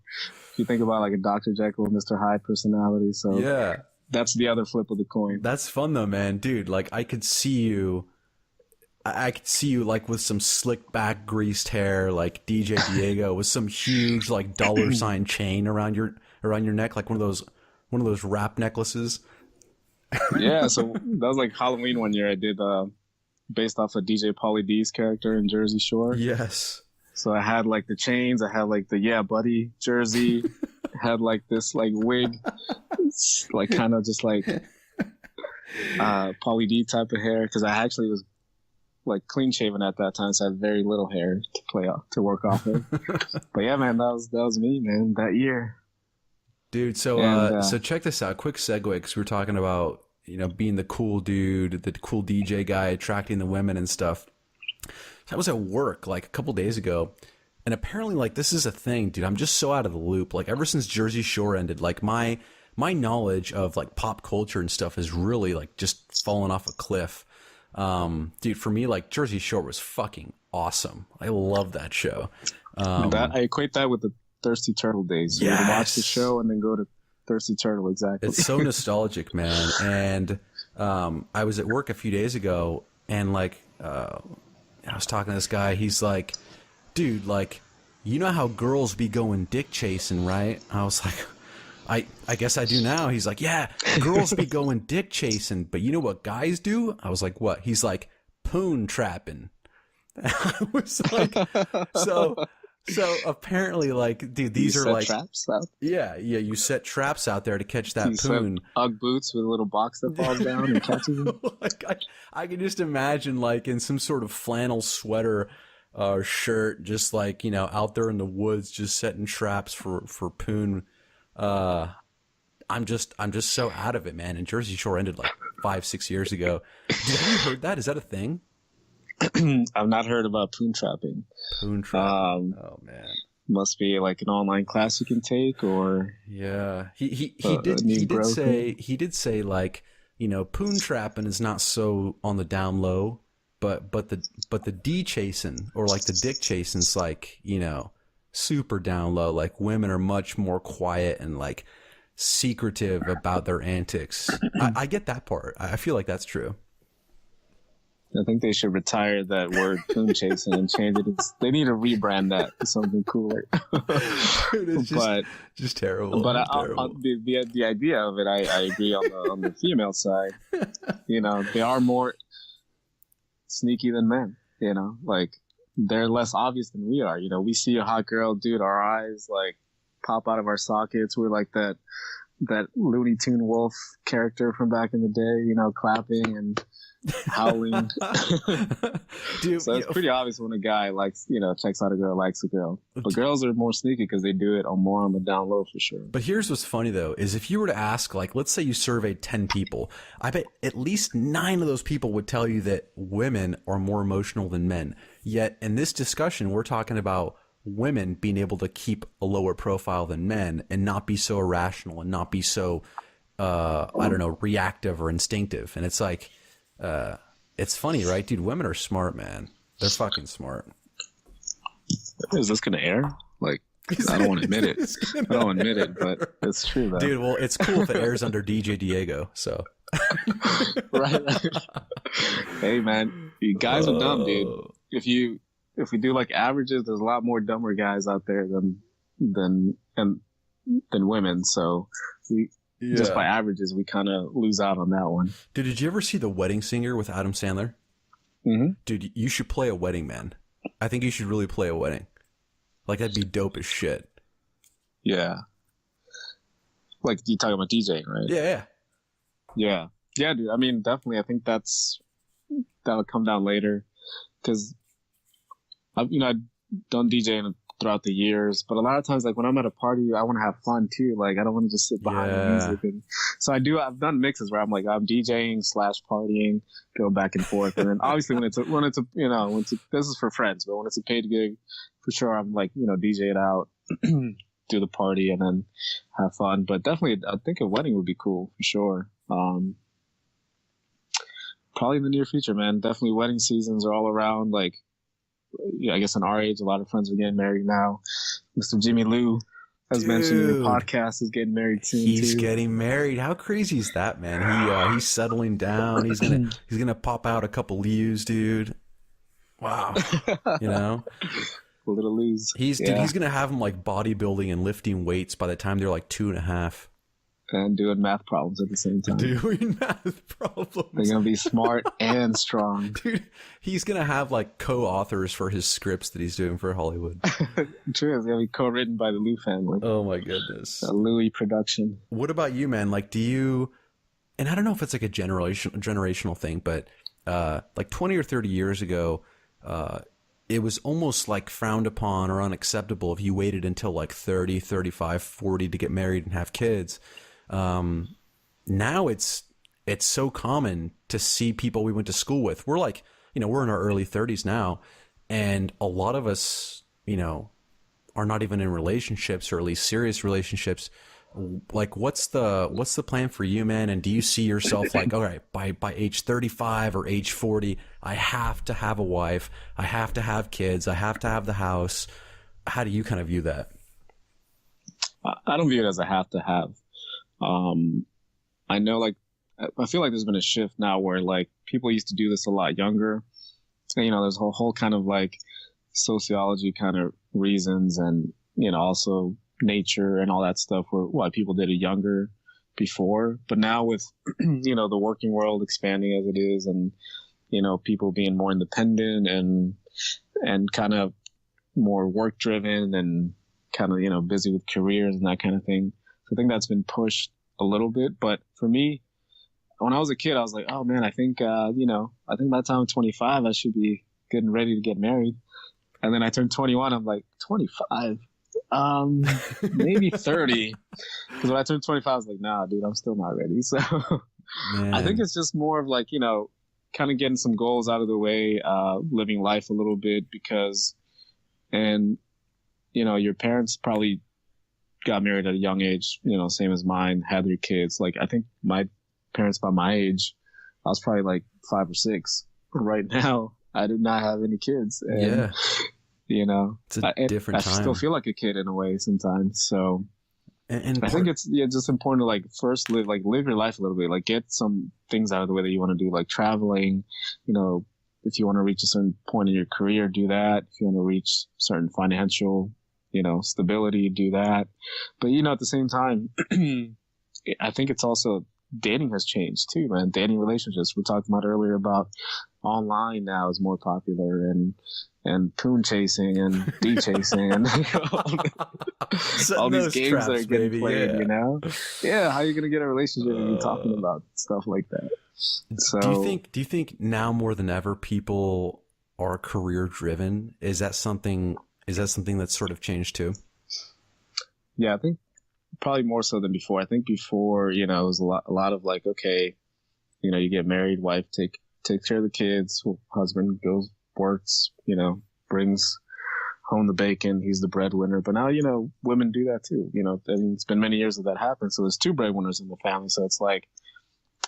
if you think about like a Dr. Jekyll, Mr. Hyde personality. So that's the other flip of the coin. That's fun though, man. Dude, like I could see you like with some slick back greased hair, like DJ Diego with some huge like $ chain around your neck, like one of those wrap necklaces. Yeah, so that was like Halloween one year I did based off of DJ Pauly D's character in Jersey Shore. Yes. So I had like the chains, I had like the Yeah Buddy jersey, had like this like wig, like kind of just like Pauly D type of hair, because I actually was like clean shaven at that time, so I had very little hair to work off of. But yeah, man, that was me, man, that year. Dude, so check this out. Quick segue, because we're talking about, being the cool dude, the cool DJ guy, attracting the women and stuff. I was at work like a couple days ago, and apparently like this is a thing, dude. I'm just so out of the loop. Like ever since Jersey Shore ended, like my knowledge of like pop culture and stuff has really like just fallen off a cliff. Dude, for me, like Jersey Shore was fucking awesome. I love that show. I equate that with the Thirsty Turtle days. So you would watch the show and then go to Thirsty Turtle. Exactly. It's so nostalgic, man. And I was at work a few days ago, and like I was talking to this guy. He's like, dude, like, you know how girls be going dick chasing, right? I was like, I guess I do now. He's like, yeah, girls be going dick chasing, but you know what guys do? I was like, what? He's like, poon trapping. I was like, so apparently, like, dude, these are like traps out? Yeah, you set traps out there to catch that poon. Ugg boots with a little box that falls down and catches them. Like, I can just imagine, like, in some sort of flannel sweater or shirt, just like, out there in the woods, just setting traps for poon. I'm just so out of it, man. And Jersey Shore ended like 5-6 years ago. Have you heard that? Is that a thing? I've not heard about poon trapping. Poon trapping. Oh man, must be like an online class you can take, or yeah. He did say like, poon trapping is not so on the down low, but the D chasing or like the dick chasing's like, super down low. Like women are much more quiet and like secretive about their antics. I get that part. I feel like that's true. I think they should retire that word poon chasing and change it. They need to rebrand that to something cooler. Dude, it's just terrible. But terrible. The idea of it, I agree on the female side. They are more sneaky than men. Like they're less obvious than we are. We see a hot girl, dude, our eyes like pop out of our sockets. We're like that Looney Tune wolf character from back in the day, clapping and howling. Dude, so it's pretty obvious when a guy likes, checks out a girl, likes a girl. But girls are more sneaky because they do it more on the down low for sure. But here's what's funny though, is if you were to ask, like, let's say you surveyed 10 people, I bet at least 9 of those people would tell you that women are more emotional than men. Yet in this discussion, we're talking about women being able to keep a lower profile than men and not be so irrational and not be so, reactive or instinctive. And it's like, it's funny, right, dude? Women are smart, man. They're fucking smart. Is this gonna air? Like, I don't want to admit it. I don't want to admit it, but it's true, though. Dude, well, it's cool if it airs under DJ Diego, so. Right. Hey, man, you guys are dumb, dude. If we do like averages, there's a lot more dumber guys out there than and than women. So we just by averages, we kind of lose out on that one. Dude, did you ever see The Wedding Singer with Adam Sandler? Mm-hmm. Dude, you should play a wedding, man. I think you should really play a wedding. Like, that'd be dope as shit. Yeah. Like, you talking about DJing, right? Yeah. Yeah, dude. I mean, definitely. I think that'll come down later, because I've done DJing throughout the years, but a lot of times, like when I'm at a party, I want to have fun too. Like, I don't want to just sit behind the music, and so I've done mixes where I'm like, I'm DJing / partying, go back and forth, and then obviously when it's this is for friends, but when it's a paid gig, for sure I'm like, DJ it out, do the party, and then have fun. But definitely, I think a wedding would be cool for sure. Probably in the near future, man. Definitely wedding seasons are all around. Like, I guess in our age, a lot of friends are getting married now. Mr. Jimmy Lou, as mentioned in your podcast, is getting married soon. He's getting married. How crazy is that, man? He's settling down. He's gonna pop out a couple leaves, dude. Wow. Little Lou's. Dude, he's gonna have them like bodybuilding and lifting weights by the time they're like 2.5. And doing math problems at the same time. Doing math problems. They're going to be smart and strong. Dude, he's going to have like co-authors for his scripts that he's doing for Hollywood. True. It's going to be co-written by the Lou family. Oh my goodness. A Louis production. What about you, man? Like, do you, and I don't know if it's like a generational thing, but like 20 or 30 years ago, it was almost like frowned upon or unacceptable if you waited until like 30, 35, 40 to get married and have kids. Now it's so common to see people we went to school with. We're like, we're in our early 30s now, and a lot of us, are not even in relationships, or at least serious relationships. Like, what's the plan for you, man? And do you see yourself like, all right, by age 35 or age 40, I have to have a wife, I have to have kids, I have to have the house? How do you kind of view that? I don't view it as a have to have. I know, like, I feel like there's been a shift now where like people used to do this a lot younger. And, there's a whole kind of like sociology kind of reasons, and, also nature and all that stuff why people did it younger before. But now with, the working world expanding as it is, and, people being more independent and kind of more work driven and kind of, busy with careers and that kind of thing. So I think that's been pushed a little bit. But for me, when I was a kid, I was like, oh man, I think by the time I'm 25, I should be good and ready to get married. And then I turned 21. I'm like, 25? Maybe 30. Because when I turned 25, I was like, nah, dude, I'm still not ready. So I think it's just more of like, kind of getting some goals out of the way, living life a little bit, your parents probably got married at a young age, same as mine, had their kids. Like, I think my parents, by my age, I was probably like 5 or 6. Right now, I did not have any kids. And, it's a different time. I still feel like a kid in a way sometimes. So I think it's just important to like first live your life a little bit, like get some things out of the way that you want to do, like traveling, if you want to reach a certain point in your career, do that. If you want to reach certain financial, stability, do that. But, at the same time, I think it's also dating has changed too, man. Dating relationships. We talked about earlier about online now is more popular, and poon chasing and D chasing and all these games traps, that are getting played, Yeah, how are you going to get a relationship when you're talking about stuff like that? So do you think now more than ever people are career driven? Is that something that's sort of changed too? Yeah, I think probably more so than before. I think before, it was a lot of like, okay, you get married, wife takes care of the kids, husband goes, works, brings home the bacon, he's the breadwinner. But now, women do that too. It's been many years that happened. So there's 2 breadwinners in the family. So it's like,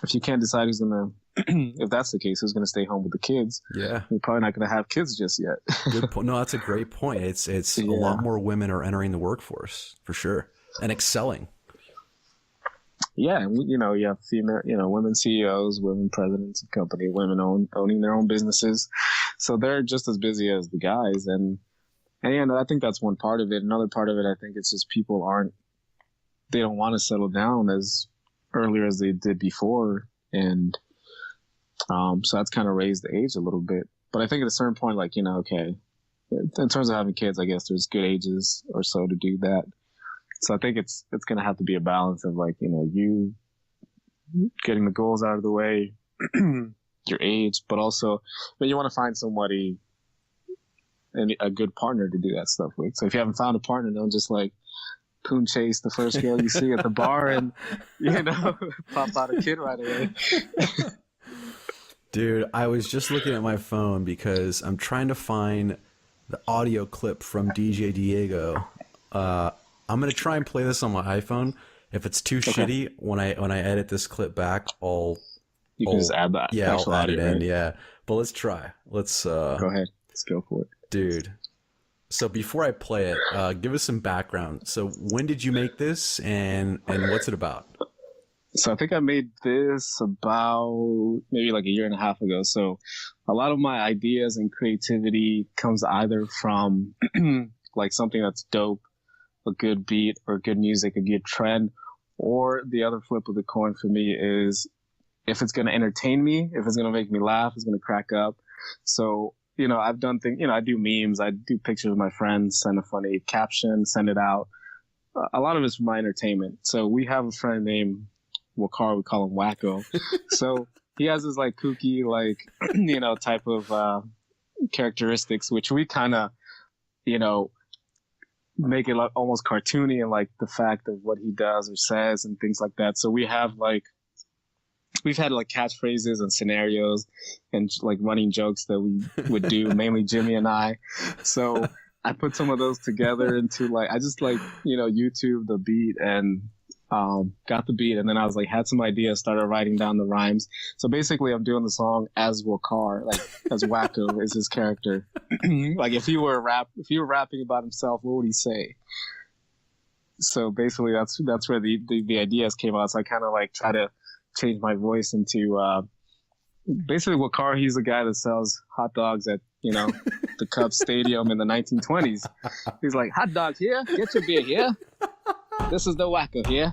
if you can't decide who's gonna, if that's the case, who's gonna stay home with the kids? Yeah, you're probably not gonna have kids just yet. Good point. No, that's a great point. It's a lot more women are entering the workforce for sure and excelling. Yeah, and you have female, women CEOs, women presidents of company, women owning their own businesses, so they're just as busy as the guys, and And I think that's one part of it. Another part of it, I think it's just they don't want to settle down as earlier as they did before. And so that's kind of raised the age a little bit. But I think at a certain point, like, okay, in terms of having kids, I guess there's good ages or so to do that. So I think it's going to have to be a balance of like, you getting the goals out of the way, your age, but you want to find somebody and a good partner to do that stuff with. So if you haven't found a partner, don't just like poon chase the first girl you see at the bar and, pop out a kid right away. Dude, I was just looking at my phone because I'm trying to find the audio clip from DJ Diego. I'm going to try and play this on my iPhone. If it's too shitty, when I edit this clip back, You can just add that. Yeah, I'll add it in, right? yeah. But let's try. Let's go ahead. Let's go for it. Dude. So before I play it, give us some background. So when did you make this and what's it about? So I think I made this about maybe like a year and a half ago. So a lot of my ideas and creativity comes either from like something that's dope, a good beat or good music, a good trend, or the other flip of the coin for me is if it's going to entertain me, if it's going to make me laugh, it's going to crack up. So, I've done things, I do memes, I do pictures with my friends, send a funny caption, send it out. A lot of it's for my entertainment. So we have a friend named Wakar, we call him Wacko. So he has this like kooky, like, type of characteristics, which we kind of, make it like almost cartoony and like the fact of what he does or says and things like that. So we've had like catchphrases and scenarios and like running jokes that we would do, mainly Jimmy and I. So I put some of those together into like, I just like, YouTube the beat and got the beat, and then I was like, had some ideas, started writing down the rhymes. So basically I'm doing the song as Wakar, like as Wacko is his character. Like if he were rapping about himself, what would he say? So basically that's where the ideas came out. So I kind of like try to change my voice into basically Wakar. He's the guy that sells hot dogs at the Cubs Stadium in the 1920s. He's like, hot dogs here, get your beer here. This is the Wacko here.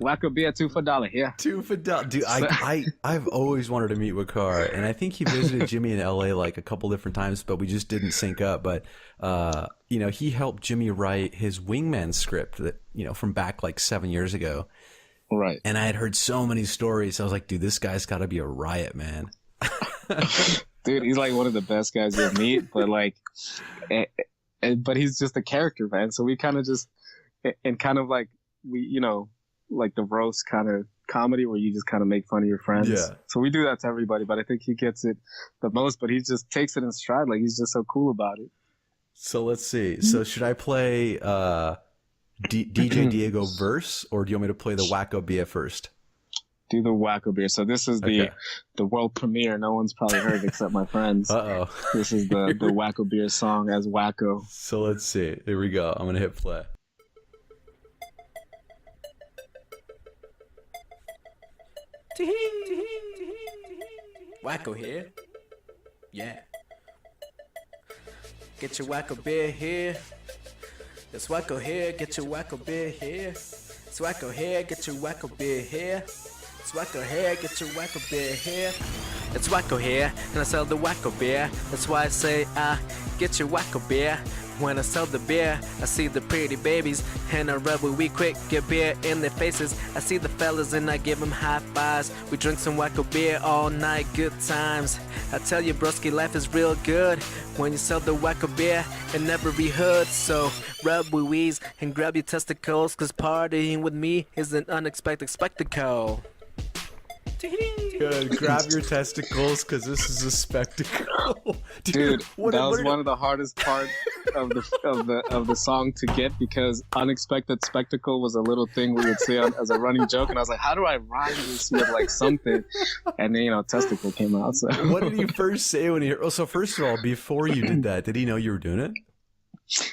Wacko beer, $2 for $1 here. $2 for $1. Dude, I've always wanted to meet Wakar, and I think he visited Jimmy in LA like a couple different times, but we just didn't sync up. But he helped Jimmy write his Wingman script that from back like 7 years ago. Right. And I had heard so many stories. I was like, dude, this guy's got to be a riot, man. Dude, he's like one of the best guys you'll meet, but like, but he's just a character, man. So we kind of just. And kind of like like the roast kind of comedy where you just kind of make fun of your friends. Yeah. So we do that to everybody, but I think he gets it the most, but he just takes it in stride. Like he's just so cool about it. So let's see. So should I play DJ Diego verse, or do you want me to play the Wacko Beer first? Do the Wacko Beer. So this is the world premiere. No one's probably heard except my friends. Uh-oh. This is the Wacko Beer song as Wacko. So let's see. Here we go. I'm going to hit play. Wacko here. Yeah. Get your Wacko beer here. It's Wacko here. Get your Wacko beer here. It's Wacko here. Get your Wacko beer here. It's Wacko here. Get your Wacko beer here. It's Wacko here, and I sell the Wacko beer. That's why I say, get your Wacko beer. When I sell the beer, I see the pretty babies, and I rub we quick, get beer in their faces. I see the fellas and I give them high fives. We drink some Wacko beer all night, good times. I tell you, broski, life is real good when you sell the Wacko beer in every hood. So rub wee-wees and grab your testicles, cause partying with me is an unexpected spectacle. Good. Grab your testicles, because this is a spectacle. Dude, that was one of the hardest parts of the song to get, because unexpected spectacle was a little thing we would say as a running joke, and I was like, how do I rhyme this with like something? And then testicle came out. So what did he first say when he heard? Oh, so first of all, before you did that, did he know you were doing it?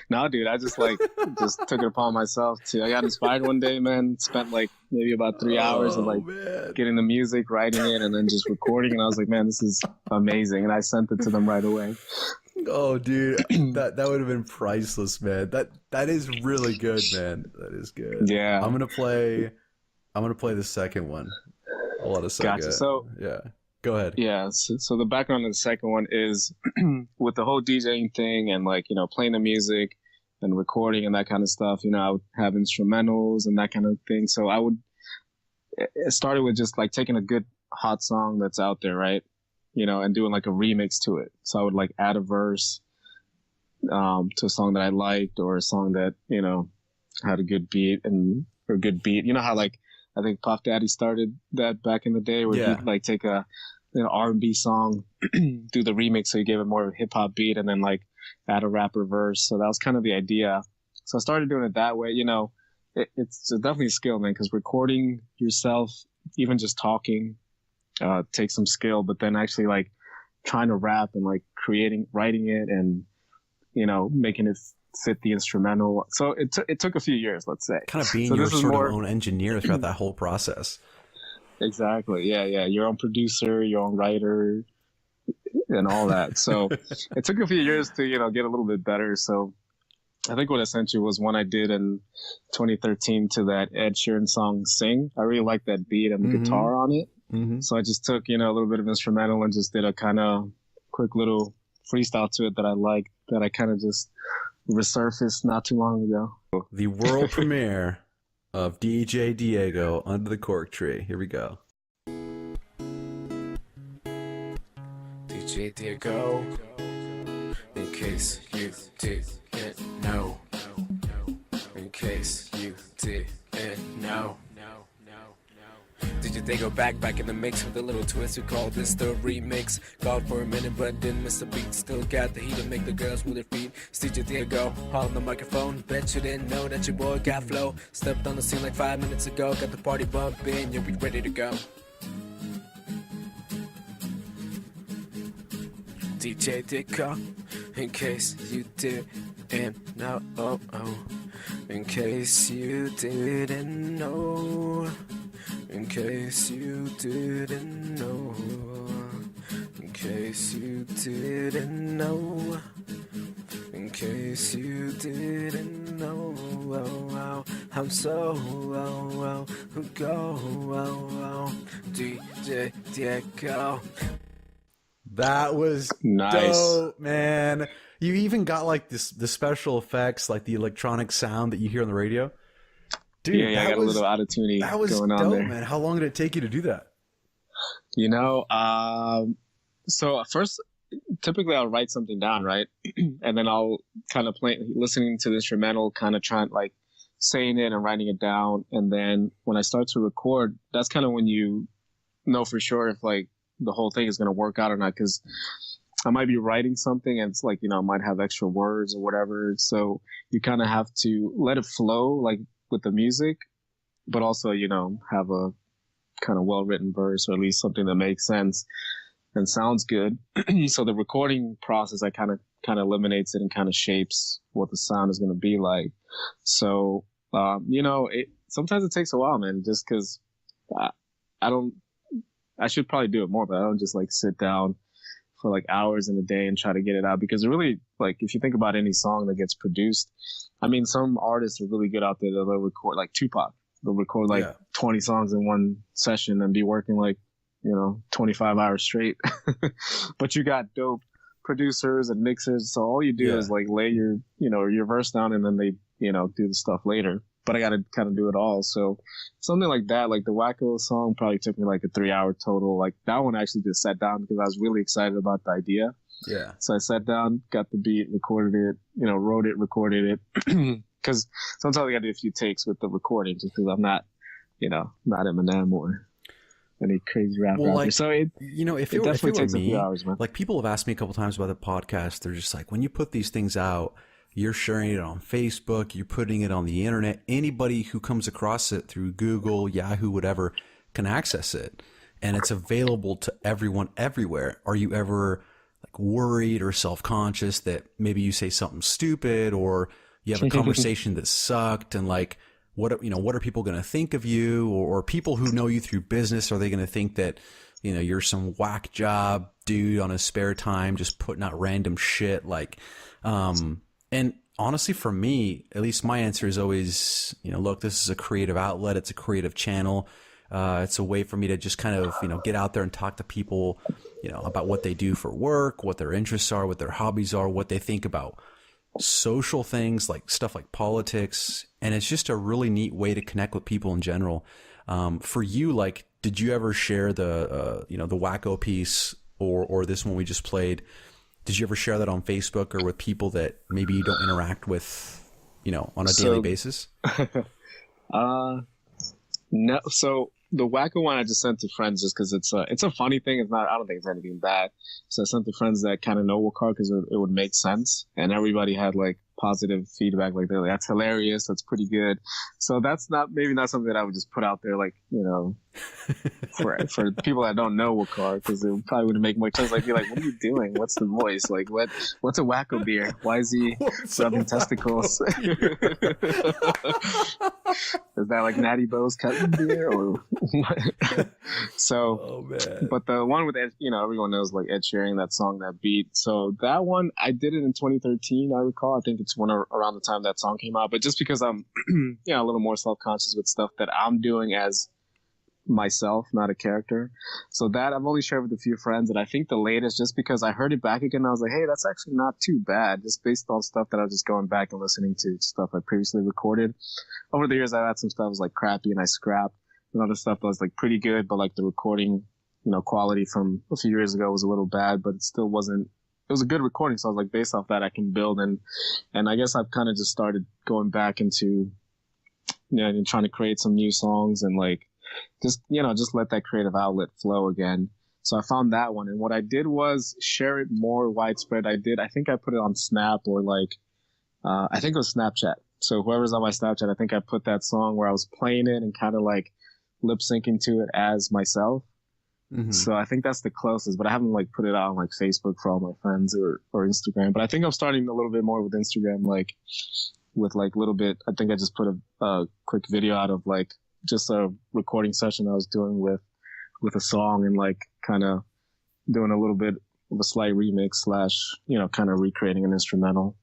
No, dude, I just took it upon myself to. I got inspired one day, man. Spent like maybe about 3 hours of like getting the music, writing it, and then just recording. And I was like, man, this is amazing. And I sent it to them right away. Oh, dude, that would have been priceless, man. That is really good, man. That is good. Yeah. I'm gonna play the second one. Hold on a second. Gotcha. So Yeah, go ahead. yeah, so the background of the second one is with the whole DJing thing and like, playing the music and recording and that kind of stuff, I would have instrumentals and that kind of thing. So it started with just like taking a good hot song that's out there, right? And doing like a remix to it. So I would like add a verse to a song that I liked, or a song that, had a good beat or a good beat. You know how like I think Puff Daddy started that back in the day, where he'd like take a R&B song, do the remix, so he gave it more of a hip hop beat, and then like add a rapper verse. So that was kind of the idea. So I started doing it that way. It's definitely a skill, man, because recording yourself, even just talking, takes some skill. But then actually like trying to rap and like writing it, and making it fit the instrumental. So it took a few years, let's say. Kind of being so your this sort more, of own engineer throughout that whole process. Exactly. Yeah. Your own producer, your own writer, and all that. So it took a few years to, get a little bit better. So I think what I sent you was one I did in 2013 to that Ed Sheeran song, Sing. I really liked that beat and the guitar on it. Mm-hmm. So I just took, a little bit of instrumental and just did a kind of quick little freestyle to it that I liked, that I kind of just resurfaced not too long ago. The world premiere of DJ Diego Under the Cork Tree. Here we go. DJ Diego, in case you didn't know. In case you didn't know. Did you think go back in the mix with a little twist? We call this the remix. Called for a minute but didn't miss a beat. Still got the heat to make the girls move their feet. DJ Diego, on the microphone. Bet you didn't know that your boy got flow. Stepped on the scene like 5 minutes ago. Got the party bumping, you'll be ready to go. DJ Diego, in case you didn't know. In case you didn't know. In case you didn't know. In case you didn't know. In case you didn't know. I'm so go. DJ Diego. That was Nice. dope, man. You even got like the special effects, like the electronic sound that you hear on the radio. Dude, Yeah, I got a little out-of-tune that was going on dope, there. man. How long did it take you to do that? So first, typically I'll write something down, right? And then I'll kind of listening to the instrumental, kind of trying like saying it and writing it down. And then when I start to record, that's kind of when you know for sure if like the whole thing is going to work out or not. Cause I might be writing something and it's like, I might have extra words or whatever. So you kind of have to let it flow like with the music, but also, have a kind of well-written verse, or at least something that makes sense and sounds good. So the recording process, I kind of eliminates it and kind of shapes what the sound is going to be like. So, sometimes it takes a while, man, just cause I should probably do it more, but I don't just like sit down for like hours in a day and try to get it out, because it really, like, if you think about any song that gets produced, I mean, some artists are really good out there. They'll record like Tupac. They'll record like 20 songs in one session and be working like, 25 hours straight. But you got dope producers and mixers. So all you do is like lay your verse down, and then they, do the stuff later. But I got to kind of do it all. So something like that, like the Wacko song probably took me like a 3-hour total. Like that one I actually just sat down because I was really excited about the idea. Yeah. So I sat down, got the beat, recorded it, wrote it, recorded it. Because sometimes I got to do a few takes with the recording just because I'm not, not Eminem or any crazy rapper. Well, like, so it definitely takes a few hours, man. Like people have asked me a couple times about the podcast. They're just like, when you put these things out, you're sharing it on Facebook, you're putting it on the internet. Anybody who comes across it through Google, Yahoo, whatever, can access it. And it's available to everyone everywhere. Are you ever like worried or self-conscious that maybe you say something stupid, or you have a conversation that sucked, and like, what are people going to think of you, or people who know you through business, are they going to think that, you're some whack job dude on his spare time, just putting out random shit. Like, and honestly, for me, at least my answer is always, look, this is a creative outlet. It's a creative channel. It's a way for me to just kind of, get out there and talk to people, about what they do for work, what their interests are, what their hobbies are, what they think about social things, like stuff like politics. And it's just a really neat way to connect with people in general. For you, like, did you ever share the Wacko piece or this one we just played? Did you ever share that on Facebook or with people that maybe you don't interact with, on a daily basis? No. So the Wacko one I just sent to friends just because it's a funny thing. It's not. I don't think it's anything bad. So I sent to friends that kind of know Wakar because it would make sense, and everybody had like positive feedback. Like they're like, "That's hilarious. That's pretty good." So that's maybe not something that I would just put out there, like for people that don't know Wakar, because it probably wouldn't make much sense. Like, be like, "What are you doing? What's the voice? Like, what's a Wacko beer? Why is he rubbing testicles?" Is that like Natty Bo's cutting beer or so? Oh, man. But the one with Ed, everyone knows like Ed Sheeran, that song, that beat. So that one I did it in 2013. I recall. I think it's around the time that song came out. But just because I'm a little more self-conscious with stuff that I'm doing as myself, not a character. So that I've only shared with a few friends, and I think the latest, just because I heard it back again, I was like, hey, that's actually not too bad, just based on stuff that I was just going back and listening to stuff I previously recorded. Over the years, I've had some stuff that was like crappy and I scrapped, and other stuff that was like pretty good, but like the recording, quality from a few years ago was a little bad, but it still wasn't, it was a good recording. So I was like, based off that, I can build, and I guess I've kind of just started going back into, and trying to create some new songs and like, just let that creative outlet flow again. So I found that one, and what I did was share it more widespread. I think I put it on Snap or like I think it was Snapchat. So whoever's on my Snapchat, I think I put that song where I was playing it and kind of like lip syncing to it as myself. Mm-hmm. So I think that's the closest, but I haven't like put it out on like Facebook for all my friends or Instagram. But I think I'm starting a little bit more with Instagram, like with like a little bit. I think I just put a quick video out of like just a recording session I was doing with a song, and like kind of doing a little bit of a slight remix / kind of recreating an instrumental.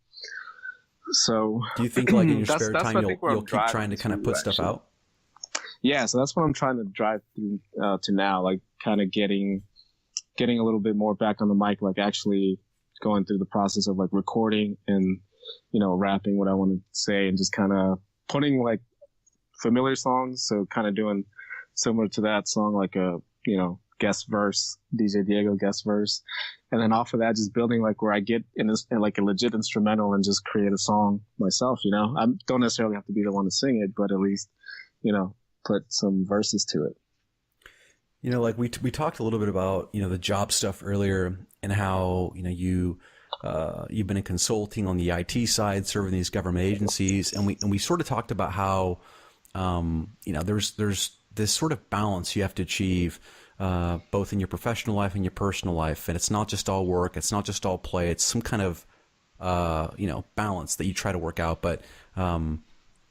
So do you think like in your spare time you'll keep trying to kind of put stuff out? Yeah, so that's what I'm trying to drive through to now, like kind of getting a little bit more back on the mic, like actually going through the process of like recording and rapping what I want to say, and just kind of putting like familiar songs, so kind of doing similar to that song, like a guest verse, DJ Diego guest verse, and then off of that just building like where I get in like a legit instrumental and just create a song myself. I don't necessarily have to be the one to sing it, but at least put some verses to it. Like we talked a little bit about the job stuff earlier, and how you've been in consulting on the IT side, serving these government agencies, and we sort of talked about how there's this sort of balance you have to achieve, both in your professional life and your personal life. And it's not just all work. It's not just all play. It's some kind of, balance that you try to work out. But,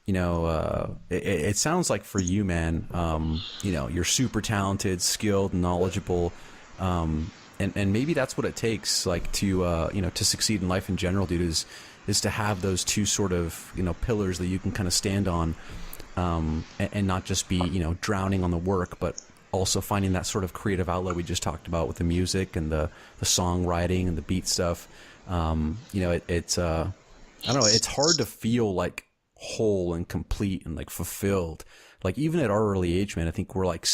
it sounds like for you, man, you're super talented, skilled, knowledgeable. And maybe that's what it takes, like to succeed in life in general, dude, is to have those two sort of, pillars that you can kind of stand on. And not just be, drowning on the work, but also finding that sort of creative outlet we just talked about with the music and the songwriting and the beat stuff. It's I don't know, it's hard to feel like whole and complete and like fulfilled. Like even at our early age, man, I think we're like,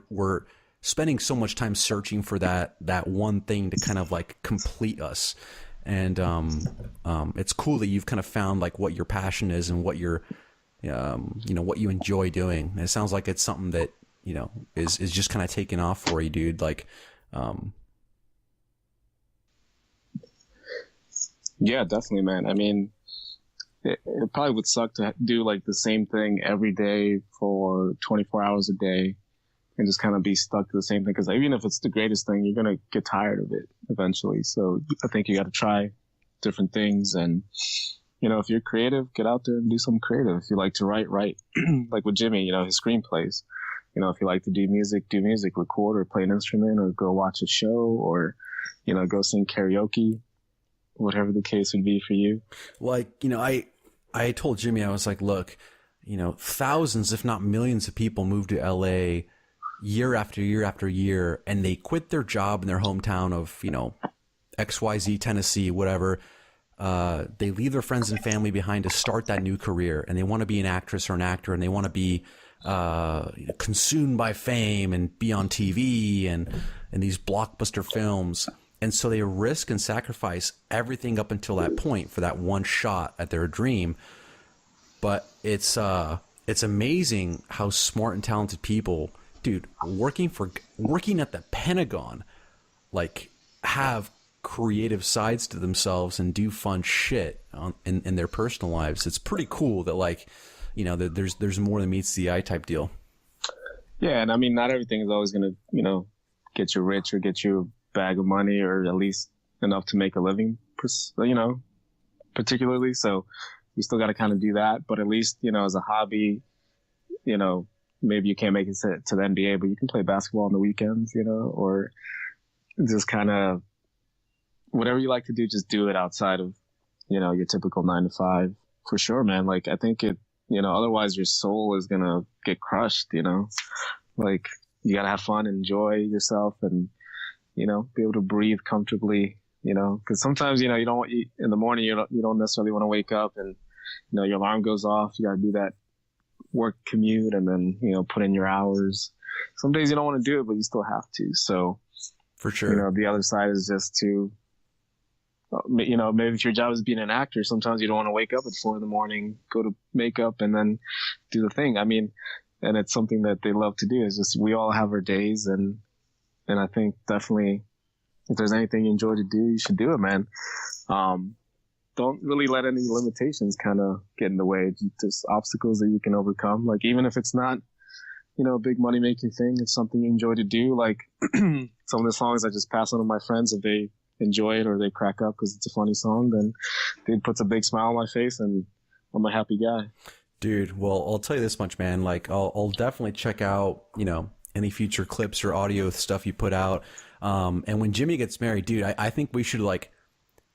we're spending so much time searching for that one thing to kind of like complete us. And, it's cool that you've kind of found like what your passion is and what your, what you enjoy doing. And it sounds like it's something that, is just kind of taking off for you, dude. Like, yeah, definitely, man. I mean, it probably would suck to do like the same thing every day for 24 hours a day and just kind of be stuck to the same thing. Cause even if it's the greatest thing, you're going to get tired of it eventually. So I think you got to try different things, and, if you're creative, get out there and do something creative. If you like to write, like with Jimmy, his screenplays. you know, if you like to do music, record or play an instrument or go watch a show or, you know, go sing karaoke, whatever the case would be for you. Like, you know, I told Jimmy, I was like, look, you know, thousands, if not millions of people move to LA year after year after year, and they quit their job in their hometown of, you know, XYZ, Tennessee, whatever. They leave their friends and family behind to start that new career, and they want to be an actress or an actor, and they want to be consumed by fame and be on TV and these blockbuster films. And so they risk and sacrifice everything up until that point for that one shot at their dream. But it's amazing how smart and talented people, dude, working at the Pentagon, like, have creative sides to themselves and do fun shit in their personal lives. It's pretty cool that, like, you know, that there's more than meets the eye type deal. Yeah, and I mean, not everything is always gonna, you know, get you rich or get you a bag of money or at least enough to make a living, you know, particularly. So you still got to kind of do that, but at least, you know, as a hobby, you know, maybe you can't make it to the NBA, but you can play basketball on the weekends, you know, or just kind of whatever you like to do, just do it outside of, you know, your typical 9 to 5 for sure, man. Like, I think it, you know, otherwise your soul is going to get crushed, you know, like you got to have fun, enjoy yourself and, you know, be able to breathe comfortably, you know, cause sometimes, you know, you don't want, in the morning, you don't necessarily want to wake up and, you know, your alarm goes off. You got to do that work commute and then, you know, put in your hours. Some days you don't want to do it, but you still have to. So For sure. You know, the other side is just to, you know, maybe if your job is being an actor, sometimes you don't want to wake up at 4 a.m, go to makeup and then do the thing. I mean, and it's something that they love to do. It's just, we all have our days. And I think definitely if there's anything you enjoy to do, you should do it, man. Don't really let any limitations kind of get in the way. Just obstacles that you can overcome. Like, even if it's not, you know, a big money making thing, it's something you enjoy to do. Like some of the songs I just pass on to my friends, if they enjoy it or they crack up because it's a funny song, then it puts a big smile on my face and I'm a happy guy. Dude, well, I'll tell you this much, man. Like, I'll definitely check out, you know, any future clips or audio stuff you put out. And when Jimmy gets married, dude, I think we should, like,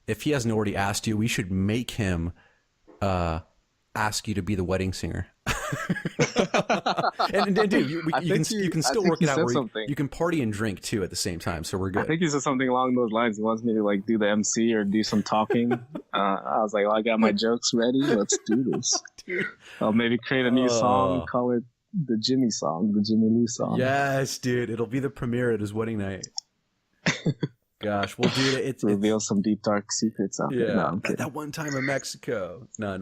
if he hasn't already asked you, we should make him ask you to be the wedding singer. and dude, you can still work it out where you can party and drink too at the same time, so we're good. I think he said something along those lines. He wants me to, like, do the MC or do some talking. I was like, well, I got my jokes ready. Let's do this. Dude. I'll maybe create a new song, call it the Jimmy song, the Jimmy Lee song. Yes, dude. It'll be the premiere at his wedding night. Gosh, well, dude, it's reveal some deep dark secrets out there. No, that one time in Mexico. No.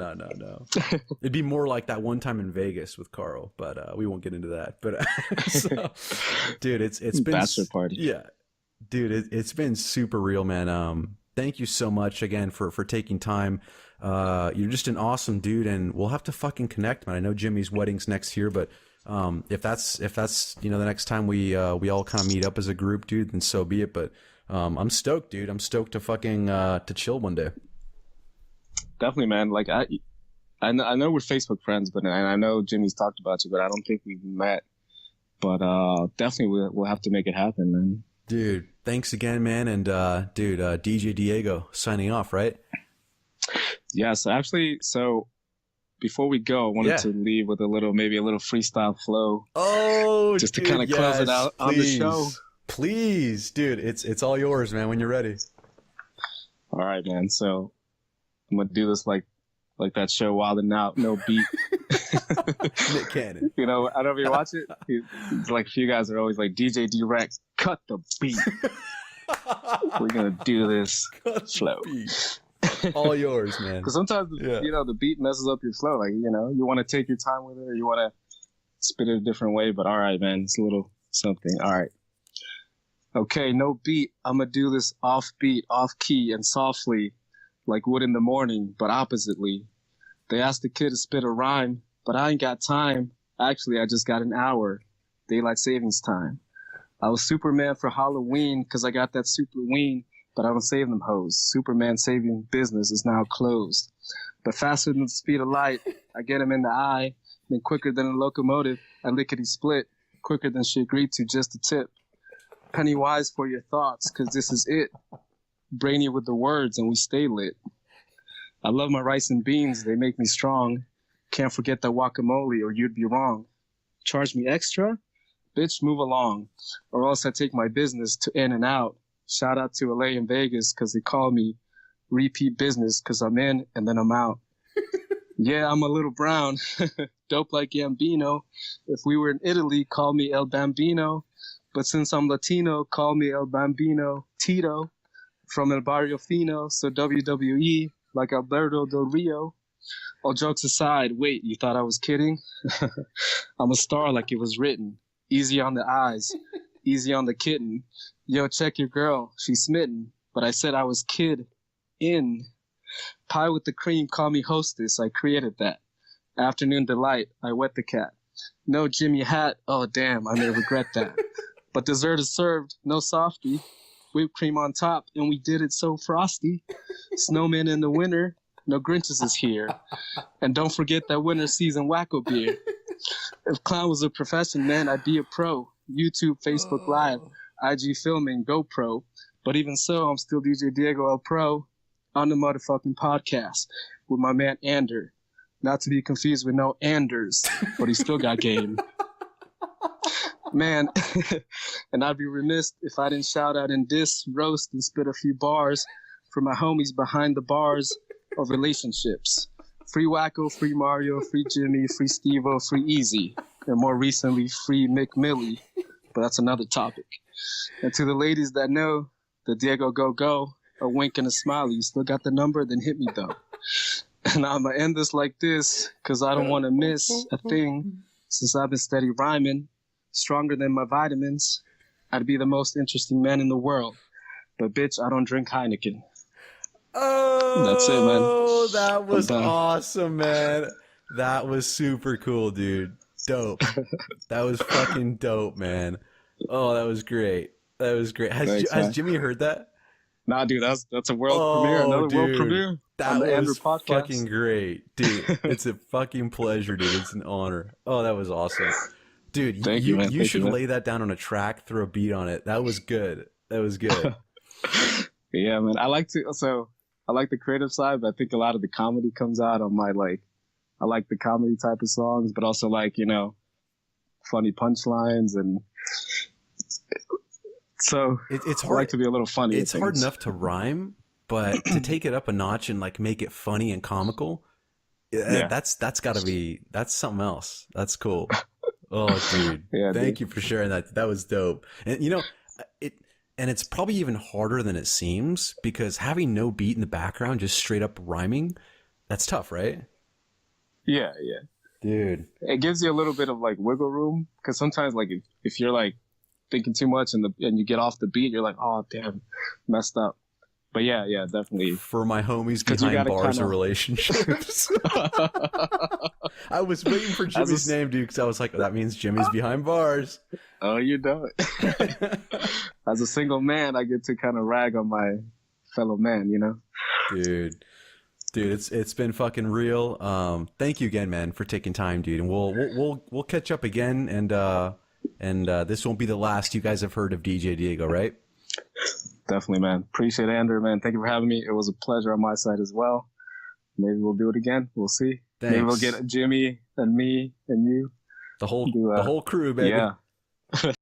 It'd be more like that one time in Vegas with Carl, but we won't get into that. But so, dude, it's been bachelor party. Yeah, dude, it's been super real, man. Thank you so much again for taking time. You're just an awesome dude, and we'll have to fucking connect, man. I know Jimmy's wedding's next year, but if that's you know, the next time we all kind of meet up as a group, dude, then so be it. But I'm stoked, dude. I'm stoked to fucking to chill one day. Definitely, man. Like, I know we're Facebook friends, but I know Jimmy's talked about you, but I don't think we've met. But definitely we'll have to make it happen, man. Dude, thanks again, man. And dude, DJ Diego signing off, right? Yes, actually. So before we go, I wanted to leave with maybe a little freestyle flow. Oh, just to kind of close it out on the show. Please, dude, it's all yours, man, when you're ready. All right, man. So I'm gonna do this like that show Wild 'N Out, no beat. Nick Cannon. You know, I don't know if you watch it. It's like a few guys are always like, DJ Direct, cut the beat. We're gonna do this flow. All yours, man. Because sometimes you know, the beat messes up your flow. Like, you know, you want to take your time with it, or you want to spit it a different way. But all right, man, it's a little something. All right. Okay, no beat. I'm going to do this off beat, off key, and softly, like wood in the morning, but oppositely. They asked the kid to spit a rhyme, but I ain't got time. Actually, I just got an hour. Daylight savings time. I was Superman for Halloween because I got that super ween, but I don't save them hoes. Superman saving business is now closed. But faster than the speed of light, I get him in the eye. Then quicker than a locomotive, I lickety split. quicker than she agreed to, just a tip. Penny wise for your thoughts, cause this is it. Brainy with the words and we stay lit. I love my rice and beans, they make me strong. Can't forget that guacamole or you'd be wrong. Charge me extra? Bitch, move along. Or else I take my business to In and Out. Shout out to LA and Vegas cause they call me repeat business cause I'm in and then I'm out. Yeah, I'm a little brown. Dope like Gambino. If we were in Italy, call me El Bambino. But since I'm Latino, call me El Bambino Tito. From El Barrio Fino, so WWE, like Alberto Del Rio. All jokes aside, wait, you thought I was kidding? I'm a star like it was written. Easy on the eyes, easy on the kitten. Yo, check your girl, she's smitten. But I said I was kid in. Pie with the cream, call me hostess, I created that. Afternoon delight, I wet the cat. No Jimmy hat, oh damn, I may regret that. But dessert is served, no softie. Whipped cream on top, and we did it so frosty. Snowman in the winter, no Grinches is here. And don't forget that winter season wacko beer. If clown was a profession, man, I'd be a pro. YouTube, Facebook Live, IG filming, GoPro. But even so, I'm still DJ Diego El Pro on the motherfucking podcast with my man Ander. Not to be confused with no Anders, but he still got game. Man, and I'd be remiss if I didn't shout out and diss, roast, and spit a few bars for my homies behind the bars of relationships. Free Wacko, free Mario, free Jimmy, free Steve-O, free Easy, and more recently, free Mick Millie, but that's another topic. And to the ladies that know the Diego Go, a wink and a smiley, you still got the number, then hit me though. And I'm gonna end this like this, cause I don't wanna miss a thing, since I've been steady rhyming. Stronger than my vitamins. I'd be the most interesting man in the world. But bitch, I don't drink Heineken. Oh, that's it, man. Oh, that was awesome, man. That was super cool, dude. Dope. That was fucking dope, man. Oh, that was great. That was great. Has Jimmy heard that? Nah, dude, that's a world premiere. Another world premiere. That was fucking great, dude. It's a fucking pleasure, dude. It's an honor. Oh, that was awesome. Dude, Thank you, man. You should lay that down on a track, throw a beat on it. That was good. That was good. Yeah, man. I like the creative side, but I think a lot of the comedy comes out on my I like the comedy type of songs, but also funny punchlines and so it's hard. I like to be a little funny. It's hard enough to rhyme, but to take it up a notch and make it funny and comical, that's something else. That's cool. Oh, dude. Yeah, Thank you for sharing that. That was dope. And it's probably even harder than it seems, because having no beat in the background, just straight up rhyming, that's tough, right? Yeah. Dude. It gives you a little bit of wiggle room, because sometimes if you're thinking too much and you get off the beat, you're like, oh damn, messed up. But yeah, definitely. For my homies behind bars or relationships. I was waiting for Jimmy's name, dude, because I was like, that means Jimmy's behind bars. Oh, you know it. As a single man, I get to kind of rag on my fellow man, you know? Dude, it's been fucking real. Thank you again, man, for taking time, dude. And we'll catch up again, and this won't be the last you guys have heard of DJ Diego, right? Definitely, man. Appreciate it, Andrew, man. Thank you for having me. It was a pleasure on my side as well. Maybe we'll do it again. We'll see. Thanks. Maybe we'll get Jimmy and me and you. The whole crew, baby. Yeah.